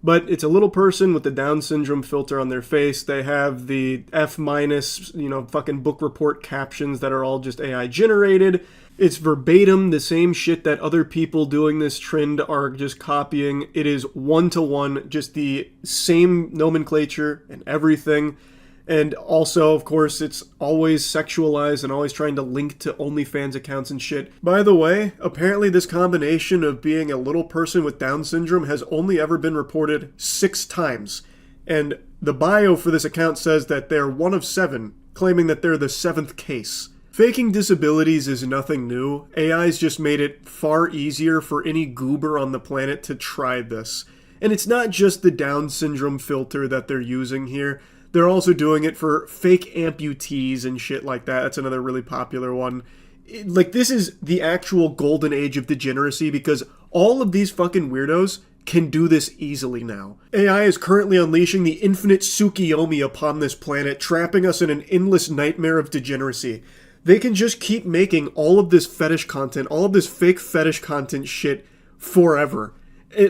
S1: But it's a little person with the Down syndrome filter on their face. They have the F-, fucking book report captions that are all just AI generated. It's verbatim the same shit that other people doing this trend are just copying. It is one-to-one, just the same nomenclature and everything. And also, of course, it's always sexualized and always trying to link to OnlyFans accounts and shit. By the way, apparently this combination of being a little person with Down syndrome has only ever been reported 6 times. And the bio for this account says that they're one of 7, claiming that they're the 7th case. Faking disabilities is nothing new. AI's just made it far easier for any goober on the planet to try this. And it's not just the Down syndrome filter that they're using here. They're also doing it for fake amputees and shit like that. That's another really popular one. This is the actual golden age of degeneracy, because all of these fucking weirdos can do this easily now. AI is currently unleashing the infinite Tsukiyomi upon this planet, trapping us in an endless nightmare of degeneracy. They can just keep making all of this fetish content, all of this fake fetish content shit forever.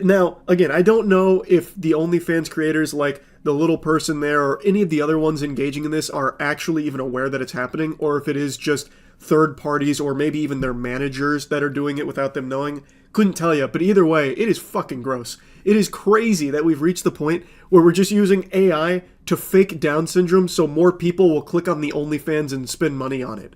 S1: Now, again, I don't know if the OnlyFans creators, like the little person there or any of the other ones engaging in this, are actually even aware that it's happening, or if it is just third parties or maybe even their managers that are doing it without them knowing. Couldn't tell you, but either way, it is fucking gross. It is crazy that we've reached the point where we're just using AI to fake Down syndrome so more people will click on the OnlyFans and spend money on it.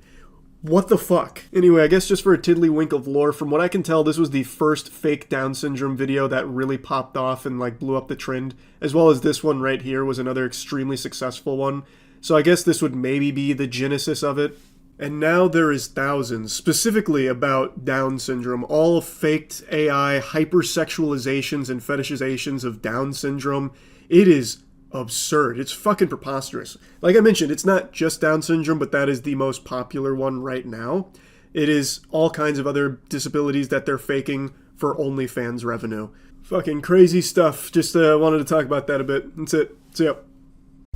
S1: What the fuck? Anyway, I guess just for a tiddlywink of lore, from what I can tell, this was the first fake Down syndrome video that really popped off and like blew up the trend, as well as this one right here was another extremely successful one. So I guess this would maybe be the genesis of it. And now there is thousands, specifically about Down syndrome, all faked AI hypersexualizations and fetishizations of Down syndrome. It is absurd. It's fucking preposterous. Like I mentioned, it's not just Down syndrome, but that is the most popular one right now. It is all kinds of other disabilities that they're faking for OnlyFans revenue. Fucking crazy stuff. Just wanted to talk about that a bit. That's it. See ya.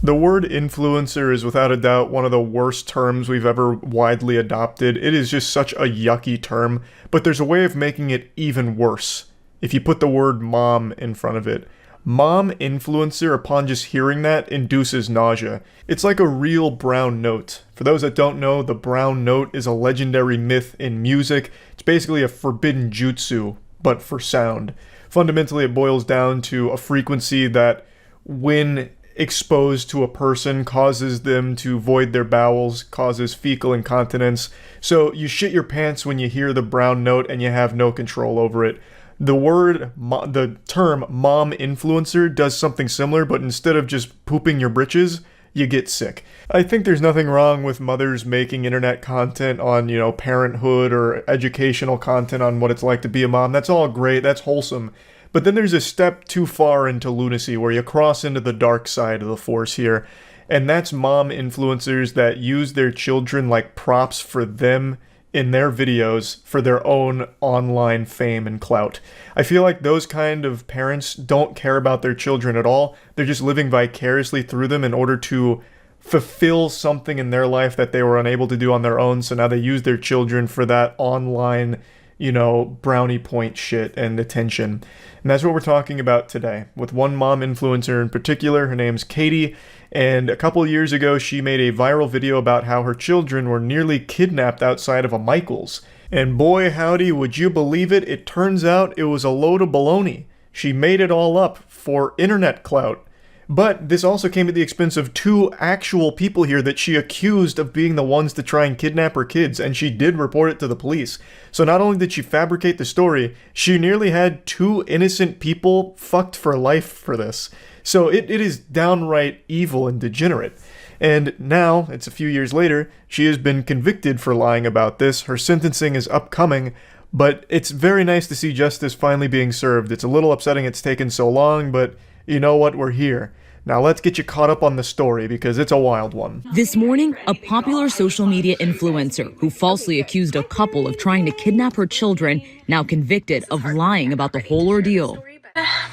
S6: The word influencer is without a doubt one of the worst terms we've ever widely adopted. It is just such a yucky term, but there's a way of making it even worse if you put the word mom in front of it. Mom influencer, upon just hearing that, induces nausea. It's like a real brown note. For those that don't know, the brown note is a legendary myth in music. It's basically a forbidden jutsu, but for sound. Fundamentally, it boils down to a frequency that when exposed to a person causes them to void their bowels, causes fecal incontinence. So you shit your pants when you hear the brown note and you have no control over it. The term mom influencer does something similar, but instead of just pooping your britches, you get sick. I think there's nothing wrong with mothers making internet content on, parenthood or educational content on what it's like to be a mom. That's all great. That's wholesome. But then there's a step too far into lunacy where you cross into the dark side of the force here. And that's mom influencers that use their children like props for them in their videos for their own online fame and clout. I feel like those kind of parents don't care about their children at all. They're just living vicariously through them in order to fulfill something in their life that they were unable to do on their own. So now they use their children for that online, brownie point shit and attention. And that's what we're talking about today with one mom influencer in particular. Her name's Katie. And a couple years ago, she made a viral video about how her children were nearly kidnapped outside of a Michael's. And boy, howdy, would you believe it? It turns out it was a load of baloney. She made it all up for internet clout. But this also came at the expense of 2 actual people here that she accused of being the ones to try and kidnap her kids, and she did report it to the police. So not only did she fabricate the story, she nearly had 2 innocent people fucked for life for this. So it is downright evil and degenerate. And now, it's a few years later, she has been convicted for lying about this. Her sentencing is upcoming, but it's very nice to see justice finally being served. It's a little upsetting it's taken so long, but you know what? We're here. Now let's get you caught up on the story because it's a wild one.
S7: This morning, a popular social media influencer who falsely accused a couple of trying to kidnap her children, now convicted of lying about the whole ordeal.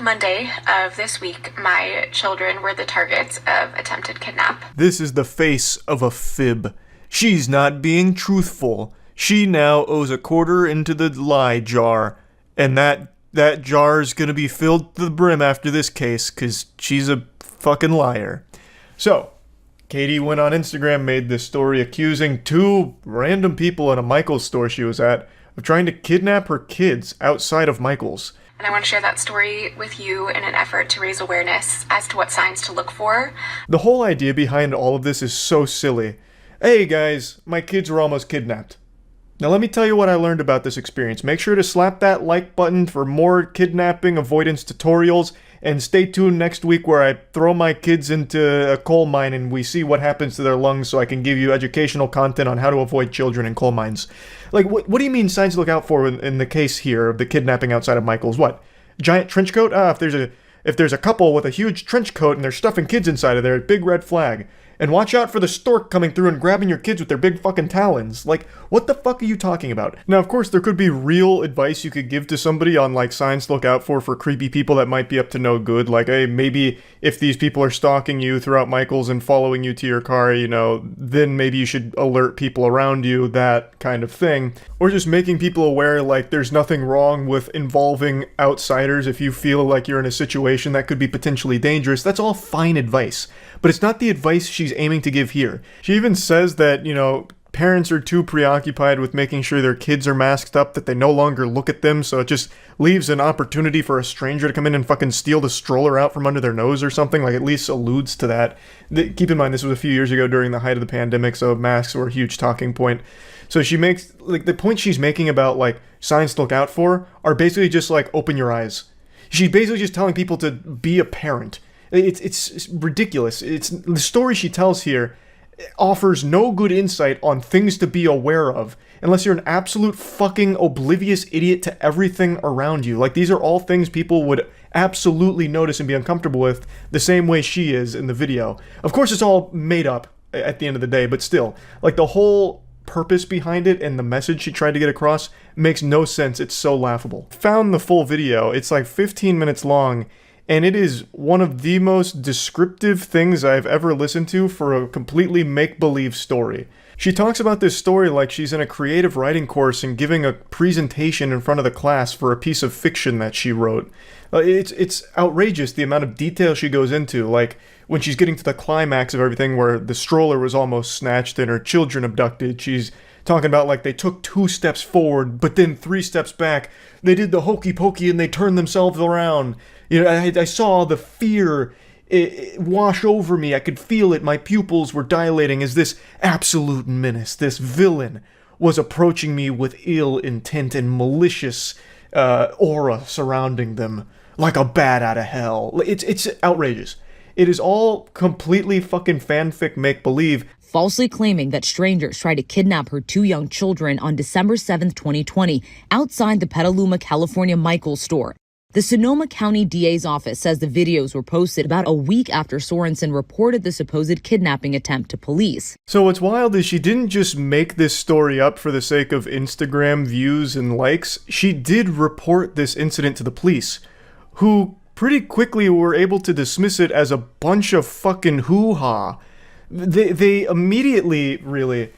S8: Monday of this week, my children were the targets of attempted kidnap.
S6: This is the face of a fib. She's not being truthful. She now owes a quarter into the lie jar. And that jar's gonna be filled to the brim after this case, because she's a fucking liar. So, Katie went on Instagram, made this story accusing 2 random people at a Michael's store she was at of trying to kidnap her kids outside of Michael's.
S8: And I want to share that story with you in an effort to raise awareness as to what signs to look for.
S6: The whole idea behind all of this is so silly. Hey guys, my kids were almost kidnapped. Now let me tell you what I learned about this experience. Make sure to slap that like button for more kidnapping avoidance tutorials, and stay tuned next week where I throw my kids into a coal mine and we see what happens to their lungs so I can give you educational content on how to avoid children in coal mines. Like, what do you mean signs to look out for in the case here of the kidnapping outside of Michael's? What? Giant trench coat? If there's a couple with a huge trench coat and they're stuffing kids inside of there, big red flag. And watch out for the stork coming through and grabbing your kids with their big fucking talons. Like, what the fuck are you talking about? Now, of course, there could be real advice you could give to somebody on, like, signs to look out for creepy people that might be up to no good. Like, hey, maybe if these people are stalking you throughout Michael's and following you to your car, then maybe you should alert people around you, that kind of thing. Or just making people aware, like, there's nothing wrong with involving outsiders if you feel like you're in a situation that could be potentially dangerous. That's all fine advice. But it's not the advice she's aiming to give here. She even says that, parents are too preoccupied with making sure their kids are masked up that they no longer look at them, so it just leaves an opportunity for a stranger to come in and fucking steal the stroller out from under their nose or something. Like, at least alludes to that. Keep in mind, this was a few years ago during the height of the pandemic, so masks were a huge talking point. So she makes, like, the point she's making about, like, signs to look out for are basically just, like, open your eyes. She's basically just telling people to be a parent. It's ridiculous. The story she tells here offers no good insight on things to be aware of unless you're an absolute fucking oblivious idiot to everything around you. Like, these are all things people would absolutely notice and be uncomfortable with the same way she is in the video. Of course, it's all made up at the end of the day, but still, like, the whole purpose behind it and the message she tried to get across makes no sense. It's so laughable. Found the full video. It's like 15 minutes long. And it is one of the most descriptive things I've ever listened to for a completely make-believe story. She talks about this story like she's in a creative writing course and giving a presentation in front of the class for a piece of fiction that she wrote. It's outrageous the amount of detail she goes into, like when she's getting to the climax of everything where the stroller was almost snatched and her children abducted. She's talking about, like, they took 2 steps forward, but then 3 steps back. They did the hokey pokey and they turned themselves around. I saw the fear wash over me. I could feel it. My pupils were dilating as this absolute menace, this villain, was approaching me with ill intent and malicious aura surrounding them, like a bat out of hell. It's outrageous. It is all completely fucking fanfic make-believe.
S7: Falsely claiming that strangers tried to kidnap her 2 young children on December 7th, 2020, outside the Petaluma, California Michaels store. The Sonoma County DA's office says the videos were posted about a week after Sorensen reported the supposed kidnapping attempt to police.
S6: So what's wild is she didn't just make this story up for the sake of Instagram views and likes. She did report this incident to the police, who pretty quickly were able to dismiss it as a bunch of fucking hoo-ha. They immediately really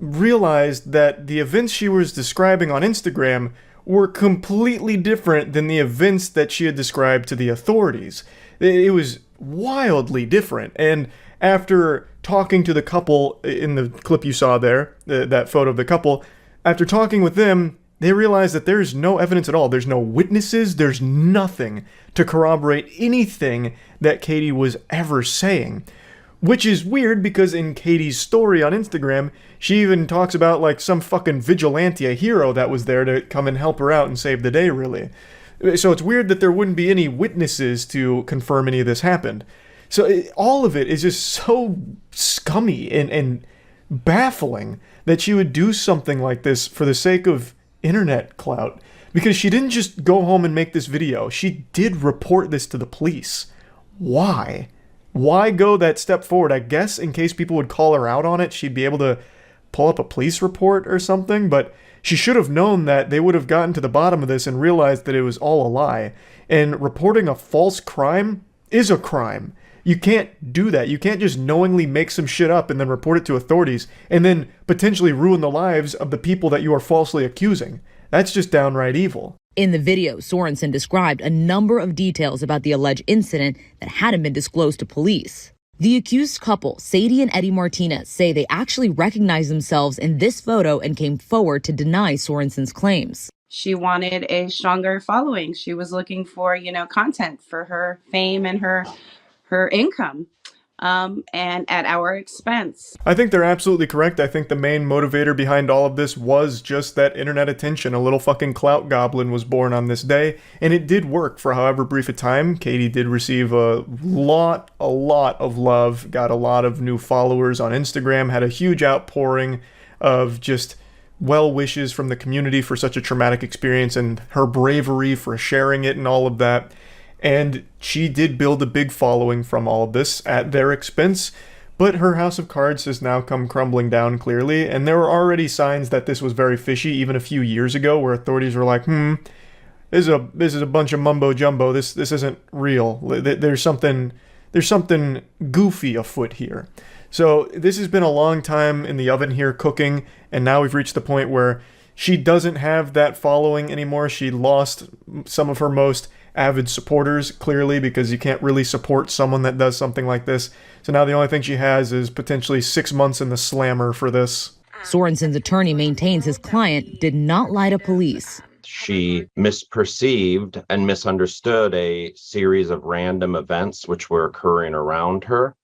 S6: realized that the events she was describing on Instagram were completely different than the events that she had described to the authorities. It was wildly different. And after talking to the couple in the clip you saw there, that photo of the couple, after talking with them, they realized that there's no evidence at all. There's no witnesses. There's nothing to corroborate anything that Katie was ever saying. Which is weird because in Katie's story on Instagram, she even talks about like some fucking vigilante, a hero that was there to come and help her out and save the day, really. So it's weird that there wouldn't be any witnesses to confirm any of this happened. So all of it is just so scummy and baffling that she would do something like this for the sake of internet clout. Because she didn't just go home and make this video. She did report this to the police. Why? Why go that step forward? I guess in case people would call her out on it, she'd be able to pull up a police report or something, but she should have known that they would have gotten to the bottom of this and realized that it was all a lie. And reporting a false crime is a crime. You can't do that. You can't just knowingly make some shit up and then report it to authorities and then potentially ruin the lives of the people that you are falsely accusing. That's just downright evil.
S7: In the video, Sorensen described a number of details about the alleged incident that hadn't been disclosed to police. The accused couple, Sadie and Eddie Martinez, say they actually recognized themselves in this photo and came forward to deny Sorensen's claims.
S9: She wanted a stronger following. She was looking for, content for her fame and her income. And at our expense.
S6: I think they're absolutely correct. I think the main motivator behind all of this was just that internet attention. A little fucking clout goblin was born on this day, and it did work for however brief a time. Katie did receive a lot of love, got a lot of new followers on Instagram, had a huge outpouring of just well wishes from the community for such a traumatic experience and her bravery for sharing it and all of that. And she did build a big following from all of this at their expense, but her house of cards has now come crumbling down clearly, and there were already signs that this was very fishy even a few years ago where authorities were like, this is a bunch of mumbo jumbo, this isn't real, there's something goofy afoot here. So this has been a long time in the oven here cooking, and now we've reached the point where she doesn't have that following anymore. She lost some of her most avid supporters, clearly, because you can't really support someone that does something like this. So now the only thing she has is potentially 6 months in the slammer for this.
S7: Sorensen's attorney maintains his client did not lie to police.
S10: She misperceived and misunderstood a series of random events which were occurring around her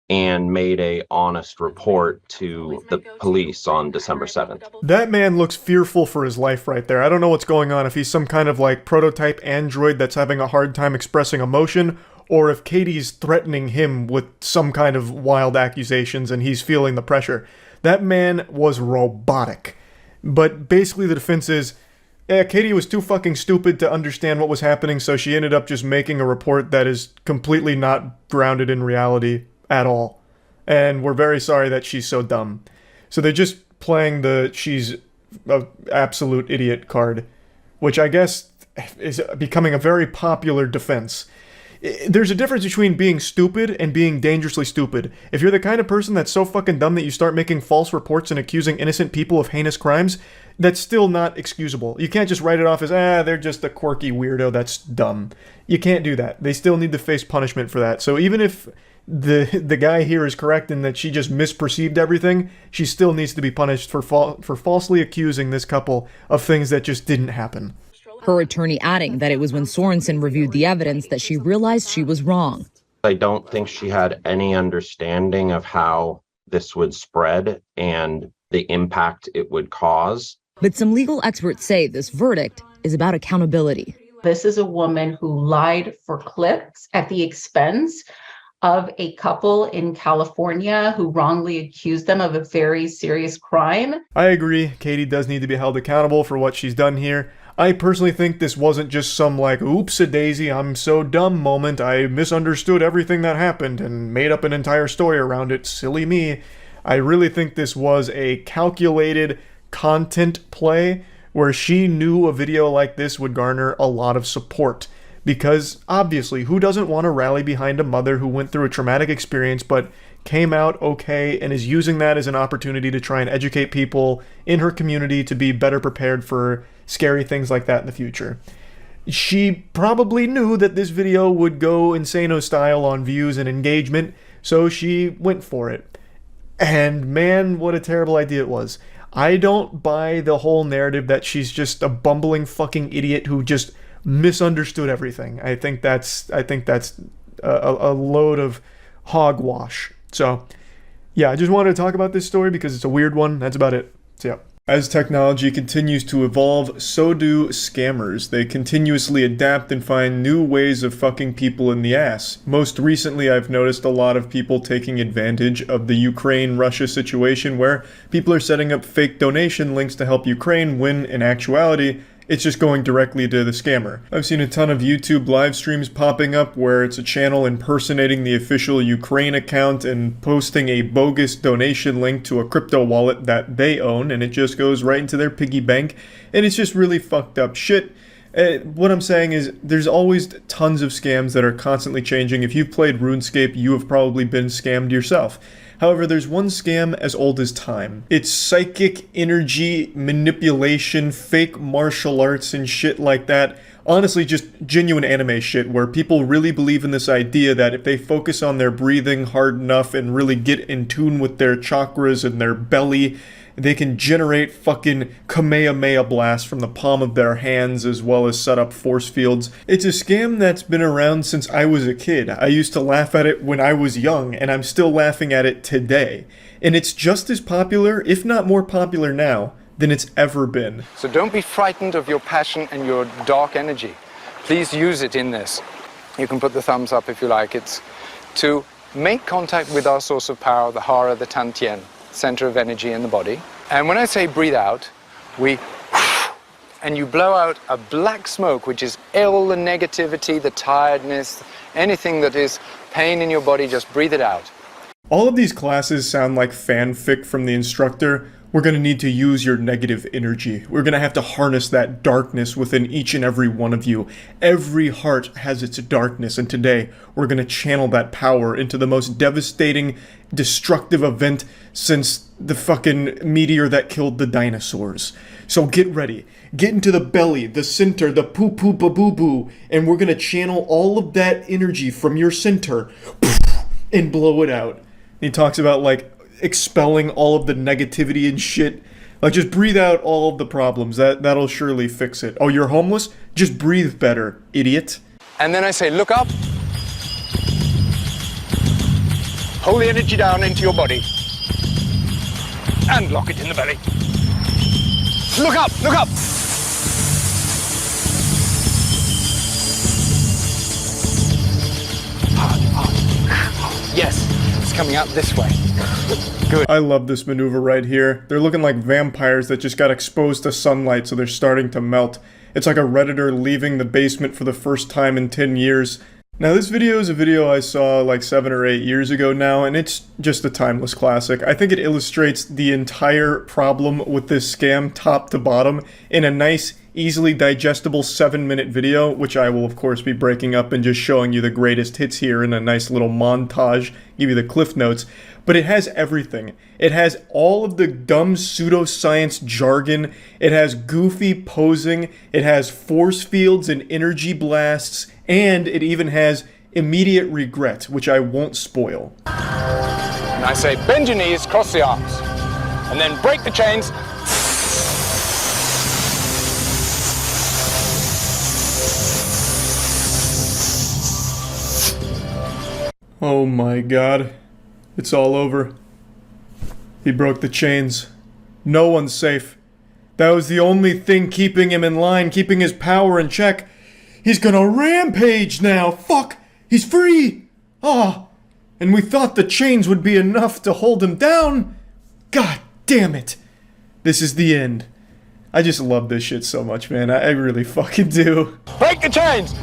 S10: and made a honest report to the police on December 7th.
S6: That man looks fearful for his life right there. I don't know what's going on, if he's some kind of like prototype android that's having a hard time expressing emotion, or if Katie's threatening him with some kind of wild accusations and he's feeling the pressure. That man was robotic. But basically the defense is, Katie was too fucking stupid to understand what was happening, so she ended up just making a report that is completely not grounded in reality at all. And we're very sorry that she's so dumb. So they're just playing the she's an absolute idiot card, which I guess is becoming a very popular defense. There's a difference between being stupid and being dangerously stupid. If you're the kind of person that's so fucking dumb that you start making false reports and accusing innocent people of heinous crimes, that's still not excusable. You can't just write it off as, they're just a quirky weirdo that's dumb. You can't do that. They still need to face punishment for that. So even if the guy here is correct in that she just misperceived everything, she still needs to be punished for falsely accusing this couple of things that just didn't happen.
S7: Her attorney adding that it was when Sorensen reviewed the evidence that she realized she was wrong.
S10: I don't think she had any understanding of how this would spread and the impact it would cause.
S7: But some legal experts say this verdict is about accountability.
S11: This is a woman who lied for clicks at the expense of a couple in California who wrongly accused them of a very serious crime.
S6: I agree, Katie does need to be held accountable for what she's done here. I personally think this wasn't just some like, oops-a-daisy, I'm so dumb moment, I misunderstood everything that happened and made up an entire story around it, silly me. I really think this was a calculated content play where she knew a video like this would garner a lot of support. Because, obviously, who doesn't want to rally behind a mother who went through a traumatic experience but came out okay and is using that as an opportunity to try and educate people in her community to be better prepared for scary things like that in the future. She probably knew that this video would go insano style on views and engagement, so she went for it. And man, what a terrible idea it was. I don't buy the whole narrative that she's just a bumbling fucking idiot who just misunderstood everything. I think that's a load of hogwash. So, yeah, I just wanted to talk about this story because it's a weird one. That's about it. So, yeah. As technology continues to evolve, so do scammers. They continuously adapt and find new ways of fucking people in the ass. Most recently, I've noticed a lot of people taking advantage of the Ukraine-Russia situation where people are setting up fake donation links to help Ukraine when, in actuality, it's just going directly to the scammer. I've seen a ton of YouTube live streams popping up where it's a channel impersonating the official Ukraine account and posting a bogus donation link to a crypto wallet that they own, and it just goes right into their piggy bank, and it's just really fucked up shit. What I'm saying is there's always tons of scams that are constantly changing. If you've played RuneScape, you have probably been scammed yourself. However, there's one scam as old as time. It's psychic energy manipulation, fake martial arts and shit like that. Honestly, just genuine anime shit where people really believe in this idea that if they focus on their breathing hard enough and really get in tune with their chakras and their belly, they can generate fucking Kamehameha blasts from the palm of their hands as well as set up force fields. It's a scam that's been around since I was a kid. I used to laugh at it when I was young, and I'm still laughing at it today. And it's just as popular, if not more popular now, than it's ever been.
S12: So don't be frightened of your passion and your dark energy. Please use it in this. You can put the thumbs up if you like. It's to make contact with our source of power, the Hara, the Tantien, center of energy in the body. And when I say breathe out, and you blow out a black smoke, which is all the negativity, the tiredness, anything that is pain in your body, just breathe it out.
S6: All of these classes sound like fanfic from the instructor. We're going to need to use your negative energy. We're going to have to harness that darkness within each and every one of you. Every heart has its darkness, and today we're going to channel that power into the most devastating, destructive event since the fucking meteor that killed the dinosaurs. So get ready. Get into the belly, the center, the poo-poo-ba-boo-boo, and we're going to channel all of that energy from your center and blow it out. He talks about, like, expelling all of the negativity and shit. Like, just breathe out all of the problems. That'll surely fix it. Oh, you're homeless? Just breathe better, idiot.
S12: And then I say, look up. Hold the energy down into your body. And lock it in the belly. Look up, look up. Hard. Yes, it's coming out this way. Good.
S6: I love this maneuver right here. They're looking like vampires that just got exposed to sunlight, so they're starting to melt. It's like a Redditor leaving the basement for the first time in 10 years. Now, this video is a video I saw like 7 or 8 years ago now, and it's just a timeless classic. I think it illustrates the entire problem with this scam top to bottom in a nice, easily digestible 7-minute video, which I will of course be breaking up and just showing you the greatest hits here in a nice little montage, give you the cliff notes. But it has everything. It has all of the dumb pseudoscience jargon, it has goofy posing, it has force fields and energy blasts, and it even has immediate regret, which I won't spoil.
S12: And I say, bend your knees, cross the arms, and then break the chains.
S6: Oh my god. It's all over. He broke the chains. No one's safe. That was the only thing keeping him in line, keeping his power in check. He's gonna rampage now! Fuck! He's free! Ah! And we thought the chains would be enough to hold him down? God damn it! This is the end. I just love this shit so much, man. I really fucking do.
S12: Break the chains!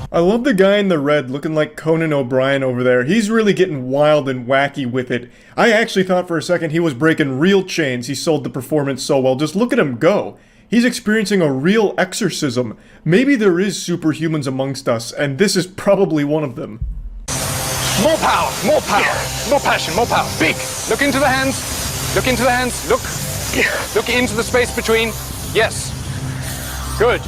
S6: I love the guy in the red looking like Conan O'Brien over there. He's really getting wild and wacky with it. I actually thought for a second he was breaking real chains. He sold the performance so well. Just look at him go. He's experiencing a real exorcism. Maybe there is superhumans amongst us, and this is probably one of them.
S12: More power, more passion, more power. Big. Look into the hands. Look into the hands. Look into the space between. Yes. Good.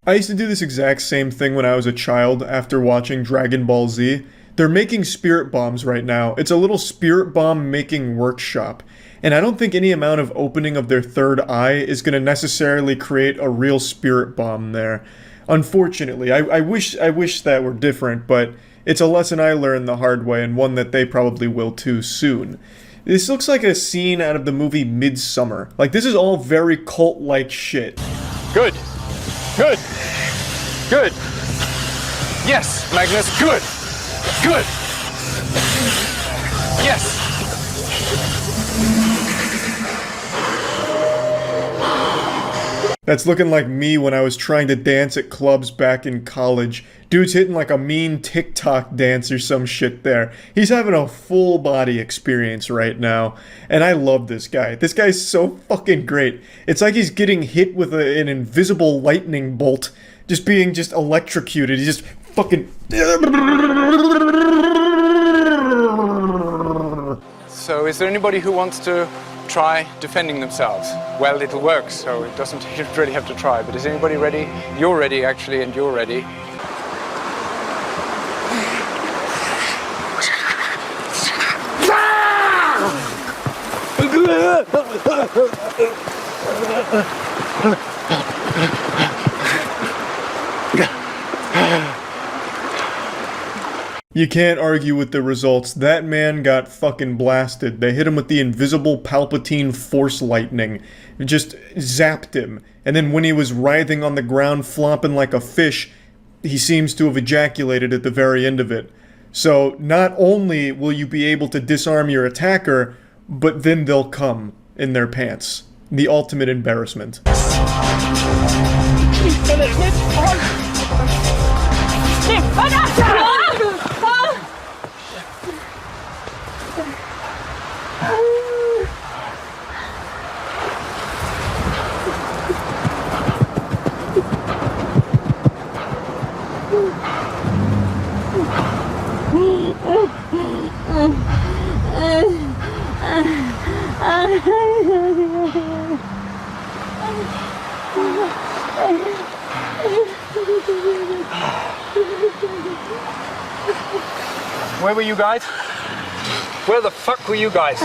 S6: I used to do this exact same thing when I was a child after watching Dragon Ball Z. They're making spirit bombs right now. It's a little spirit bomb making workshop. And I don't think any amount of opening of their third eye is going to necessarily create a real spirit bomb there. Unfortunately, I wish that were different, but it's a lesson I learned the hard way and one that they probably will too soon. This looks like a scene out of the movie Midsummer. Like, this is all very cult-like shit.
S12: Good. Yes, Magnus, good. Yes.
S6: That's looking like me when I was trying to dance at clubs back in college. Dude's hitting like a mean TikTok dance or some shit there. He's having a full body experience right now. And I love this guy. This guy's so fucking great. It's like he's getting hit with an invisible lightning bolt. Just being electrocuted. He's just fucking...
S12: So is there anybody who wants to try defending themselves? Well, it'll work, so it doesn't, you don't really have to try. But is anybody ready? You're ready, actually, and you're ready.
S6: You can't argue with the results. That man got fucking blasted. They hit him with the invisible Palpatine force lightning. It just zapped him. And then when he was writhing on the ground, flopping like a fish, he seems to have ejaculated at the very end of it. So not only will you be able to disarm your attacker, but then they'll come in their pants. The ultimate embarrassment.
S12: Where were you guys? Where the fuck were you guys?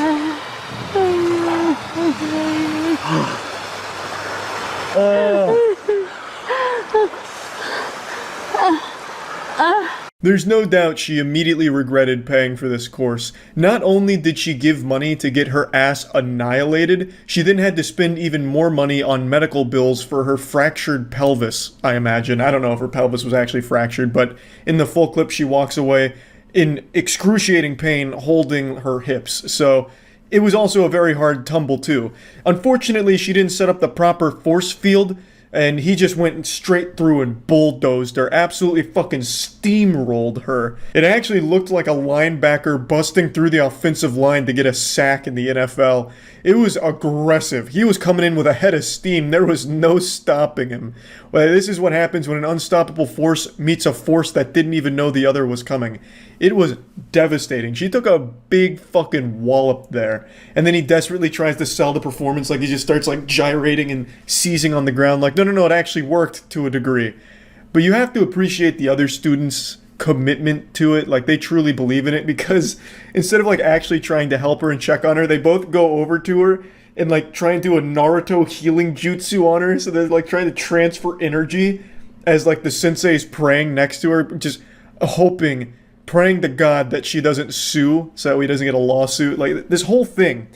S6: There's no doubt she immediately regretted paying for this course. Not only did she give money to get her ass annihilated, she then had to spend even more money on medical bills for her fractured pelvis, I imagine. I don't know if her pelvis was actually fractured, but in the full clip she walks away in excruciating pain holding her hips. So it was also a very hard tumble too. Unfortunately, she didn't set up the proper force field, and he just went straight through and bulldozed her, absolutely fucking steamrolled her. It actually looked like a linebacker busting through the offensive line to get a sack in the NFL. It was aggressive. He was coming in with a head of steam. There was no stopping him. Well, this is what happens when an unstoppable force meets a force that didn't even know the other was coming. It was devastating. She took a big fucking wallop there. And then he desperately tries to sell the performance, like he just starts like gyrating and seizing on the ground like, no, it actually worked to a degree. But you have to appreciate the other students' commitment to it. Like, they truly believe in it, because instead of like actually trying to help her and check on her, they both go over to her and like trying to do a Naruto healing jutsu on her. So they're like trying to transfer energy as like the sensei's praying next to her, just hoping, praying to God that she doesn't sue so that he doesn't get a lawsuit. Like this whole thing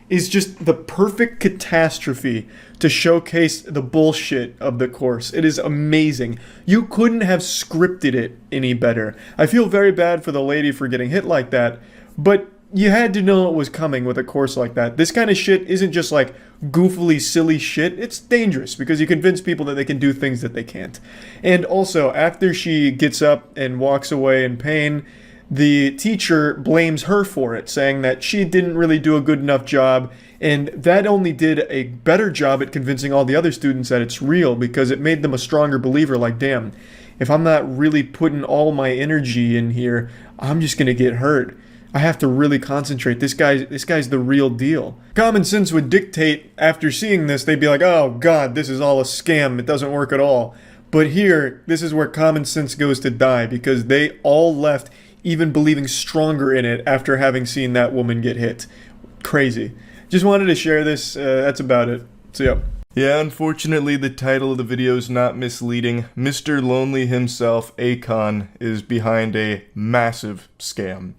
S6: is just the perfect catastrophe to showcase the bullshit of the course. It is amazing. You couldn't have scripted it any better. I feel very bad for the lady for getting hit like that, but you had to know it was coming with a course like that. This kind of shit isn't just like goofily silly shit. It's dangerous because you convince people that they can do things that they can't. And also, after she gets up and walks away in pain, the teacher blames her for it, saying that she didn't really do a good enough job, and that only did a better job at convincing all the other students that it's real, because it made them a stronger believer, like, damn, if I'm not really putting all my energy in here, I'm just gonna get hurt. I have to really concentrate. This guy's the real deal. Common sense would dictate, after seeing this, they'd be like, oh god, this is all a scam, it doesn't work at all. But here, this is where common sense goes to die, because they all left even believing stronger in it after having seen that woman get hit. Crazy. Just wanted to share this. That's about it. So yeah.
S1: Yeah, unfortunately, the title of the video is not misleading. Mr. Lonely himself, Akon, is behind a massive scam.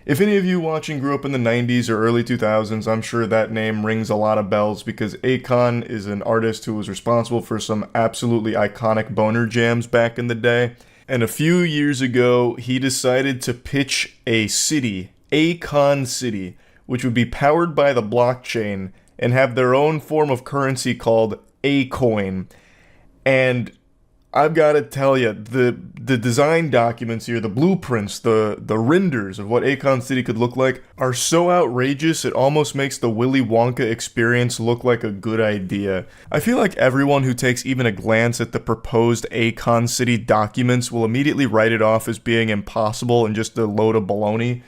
S1: If any of you watching grew up in the 90s or early 2000s, I'm sure that name rings a lot of bells, because Akon is an artist who was responsible for some absolutely iconic boner jams back in the day. And a few years ago, he decided to pitch a city, Akon City, which would be powered by the blockchain and have their own form of currency called Acoin. And I've got to tell you, the design documents here, the blueprints, the renders of what Akon City could look like are so outrageous it almost makes the Willy Wonka experience look like a good idea. I feel like everyone who takes even a glance at the proposed Akon City documents will immediately write it off as being impossible and just a load of baloney.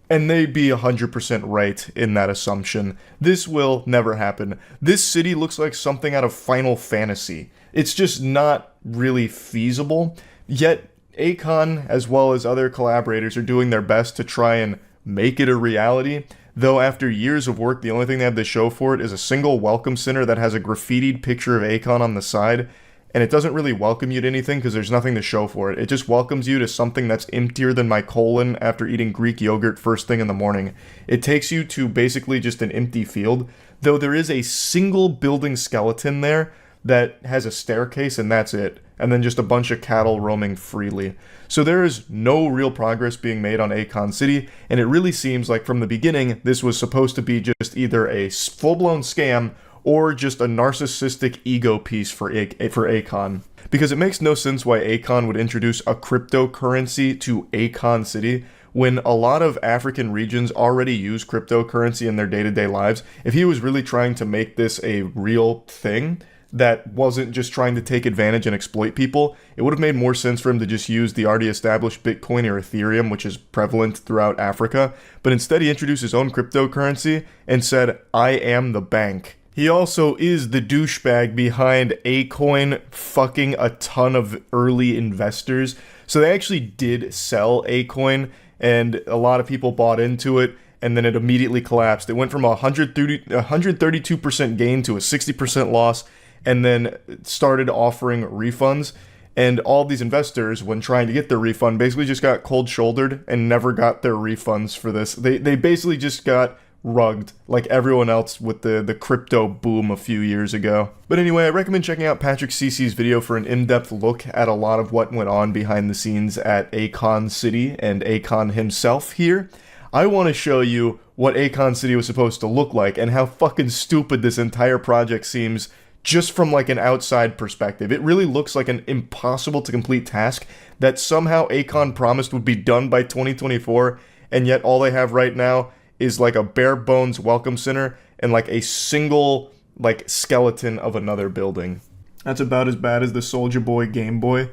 S1: And they'd be 100% right in that assumption. This will never happen. This city looks like something out of Final Fantasy. It's just not really feasible. Yet, Akon, as well as other collaborators, are doing their best to try and make it a reality. Though after years of work, the only thing they have to show for it is a single welcome center that has a graffitied picture of Akon on the side. And it doesn't really welcome you to anything because there's nothing to show for it. It just welcomes you to something that's emptier than my colon after eating Greek yogurt first thing in the morning. It takes you to basically just an empty field, though there is a single building skeleton there that has a staircase and that's it, and then just a bunch of cattle roaming freely. So there is no real progress being made on Akon City, and it really seems like from the beginning this was supposed to be just either a full-blown scam or just a narcissistic ego piece for Akon. Because it makes no sense why Akon would introduce a cryptocurrency to Akon City when a lot of African regions already use cryptocurrency in their day-to-day lives. If he was really trying to make this a real thing that wasn't just trying to take advantage and exploit people, it would have made more sense for him to just use the already established Bitcoin or Ethereum, which is prevalent throughout Africa. But instead he introduced his own cryptocurrency and said, I am the bank. He also is the douchebag behind Acoin fucking a ton of early investors. So they actually did sell Acoin, and a lot of people bought into it, and then it immediately collapsed. It went from a 132% gain to a 60% loss, and then started offering refunds. And all these investors, when trying to get their refund, basically just got cold-shouldered and never got their refunds for this. They basically just got rugged like everyone else with the crypto boom a few years ago. But anyway, I recommend checking out Patrick Cece's video for an in-depth look at a lot of what went on behind the scenes at Akon City and Akon himself here. I want to show you what Akon City was supposed to look like and how fucking stupid this entire project seems just from like an outside perspective. It really looks like an impossible to complete task that somehow Akon promised would be done by 2024, and yet all they have right now is like a bare bones welcome center and like a single like skeleton of another building. That's about as bad as the Soulja Boy Game Boy.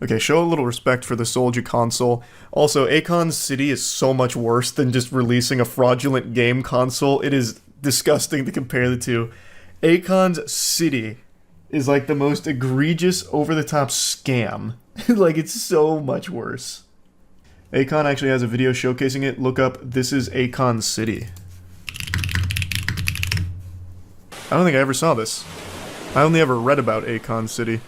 S1: Okay, show a little respect for the Soulja console. Also, Akon City is so much worse than just releasing a fraudulent game console. It is disgusting to compare the two. Akon's City is like the most egregious, over-the-top scam. Like, it's so much worse. Akon actually has a video showcasing it. Look up, this is Akon City.
S6: I don't think I ever saw this. I only ever read about Akon City.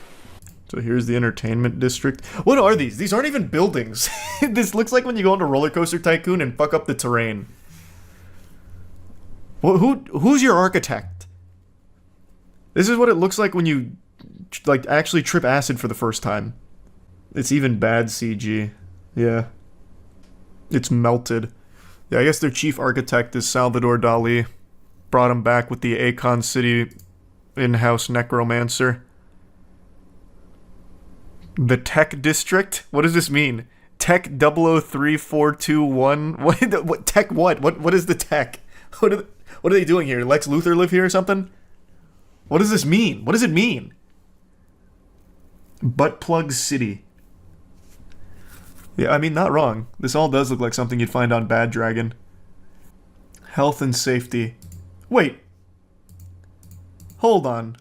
S6: So here's the entertainment district. What are these? These aren't even buildings. This looks like when you go into Roller Coaster Tycoon and fuck up the terrain. Who's your architect? This is what it looks like when you, like, actually trip acid for the first time. It's even bad CG. Yeah. It's melted. Yeah, I guess their chief architect is Salvador Dali. Brought him back with the Akon City in-house necromancer. The Tech District? What does this mean? Tech 003421? What tech what? What is the tech? What are they doing here? Lex Luthor live here or something? What does this mean? What does it mean? Butt Plug City. Yeah, I mean, not wrong. This all does look like something you'd find on Bad Dragon. Health and safety. Wait. Hold on.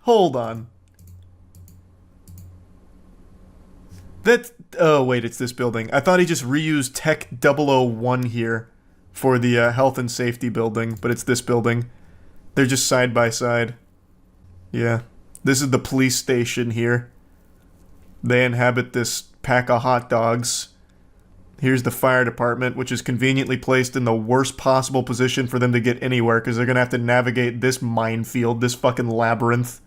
S6: Oh wait, it's this building. I thought he just reused Tech 001 here for the health and safety building, but it's this building. They're just side by side. Yeah. This is the police station here. They inhabit this pack of hot dogs. Here's the fire department, which is conveniently placed in the worst possible position for them to get anywhere, because they're gonna have to navigate this minefield, this fucking labyrinth.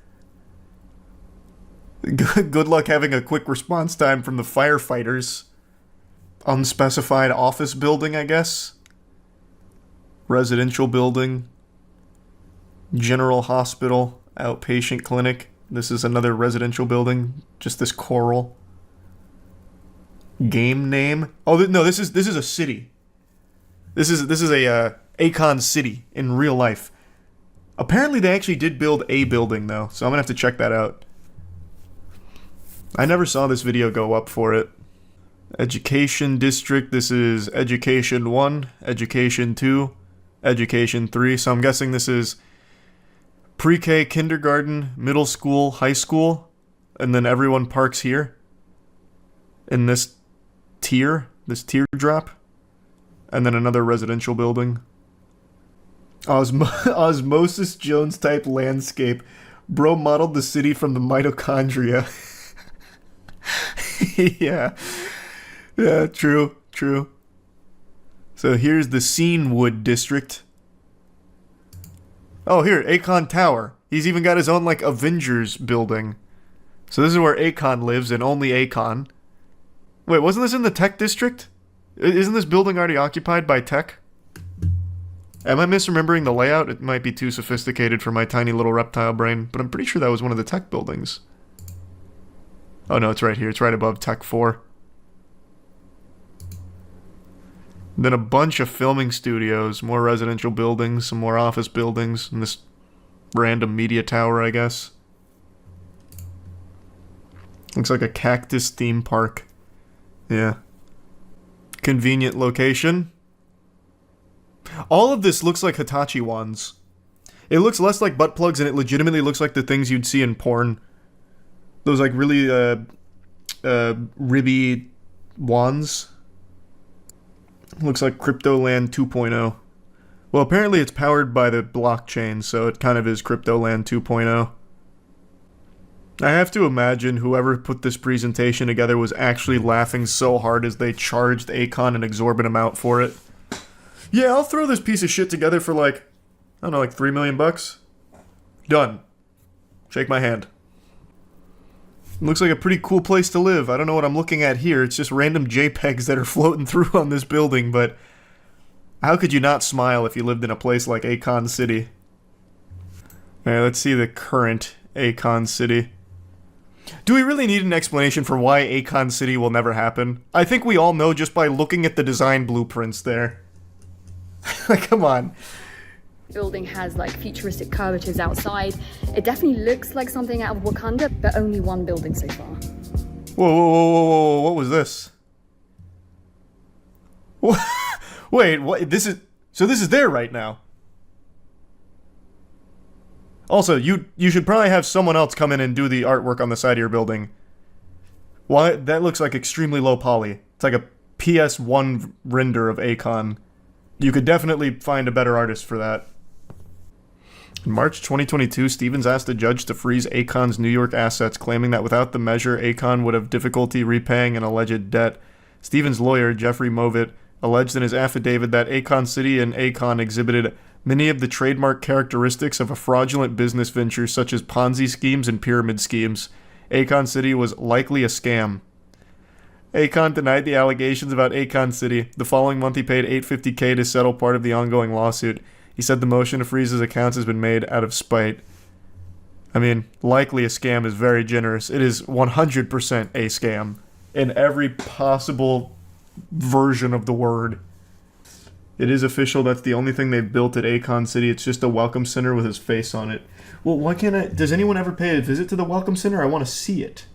S6: Good luck having a quick response time from the firefighters. Unspecified office building, I guess. Residential building. General hospital. Outpatient clinic. This is another residential building. Just this coral. Game name. Oh no, this is a city. This is a Akon City in real life. Apparently they actually did build a building though, so I'm gonna have to check that out. I never saw this video go up for it. Education District, this is Education 1, Education 2, Education 3, so I'm guessing this is pre-K, kindergarten, middle school, high school, and then everyone parks here. In this teardrop, and then another residential building. Osmosis Jones type landscape. Bro modeled the city from the mitochondria. Yeah, true. So here's the Scenewood district. Oh, here, Akon Tower. He's even got his own, like, Avengers building. So this is where Akon lives, and only Akon. Wait, wasn't this in the Tech District? Isn't this building already occupied by Tech? Am I misremembering the layout? It might be too sophisticated for my tiny little reptile brain, but I'm pretty sure that was one of the Tech buildings. Oh no, it's right here. It's right above Tech 4. Then a bunch of filming studios, more residential buildings, some more office buildings, and this random media tower, I guess. Looks like a cactus theme park. Yeah. Convenient location. All of this looks like Hitachi wands. It looks less like butt plugs, and it legitimately looks like the things you'd see in porn. Those, like, really, ribby wands. Looks like Cryptoland 2.0. Well, apparently it's powered by the blockchain, so it kind of is Cryptoland 2.0. I have to imagine whoever put this presentation together was actually laughing so hard as they charged Akon an exorbitant amount for it. Yeah, I'll throw this piece of shit together for like, I don't know, like $3 million bucks. Done. Shake my hand. Looks like a pretty cool place to live. I don't know what I'm looking at here. It's just random JPEGs that are floating through on this building, but how could you not smile if you lived in a place like Akon City? Alright, let's see the current Akon City. Do we really need an explanation for why Akon City will never happen? I think we all know just by looking at the design blueprints there. Like, come on.
S13: Building has like futuristic curvatures outside. It definitely looks like something out of Wakanda, but only one building so far.
S6: Whoa, what was this? Wait, what? This is there right now. Also, you should probably have someone else come in and do the artwork on the side of your building. Why? That looks like extremely low poly. It's like a PS1 render of Akon. You could definitely find a better artist for that. In March 2022, Stevens asked a judge to freeze Akon's New York assets, claiming that without the measure, Akon would have difficulty repaying an alleged debt. Stevens' lawyer, Jeffrey Movitt, alleged in his affidavit that Akon City and Akon exhibited many of the trademark characteristics of a fraudulent business venture, such as Ponzi schemes and pyramid schemes. Akon City was likely a scam. Akon denied the allegations about Akon City. The following month, he paid $850K to settle part of the ongoing lawsuit. He said the motion to freeze his accounts has been made out of spite. I mean, likely a scam is very generous. It is 100% a scam in every possible version of the word. It is official. That's the only thing they've built at Akon City. It's just a welcome center with his face on it. Well, why can't I... Does anyone ever pay a visit to the welcome center? I want to see it.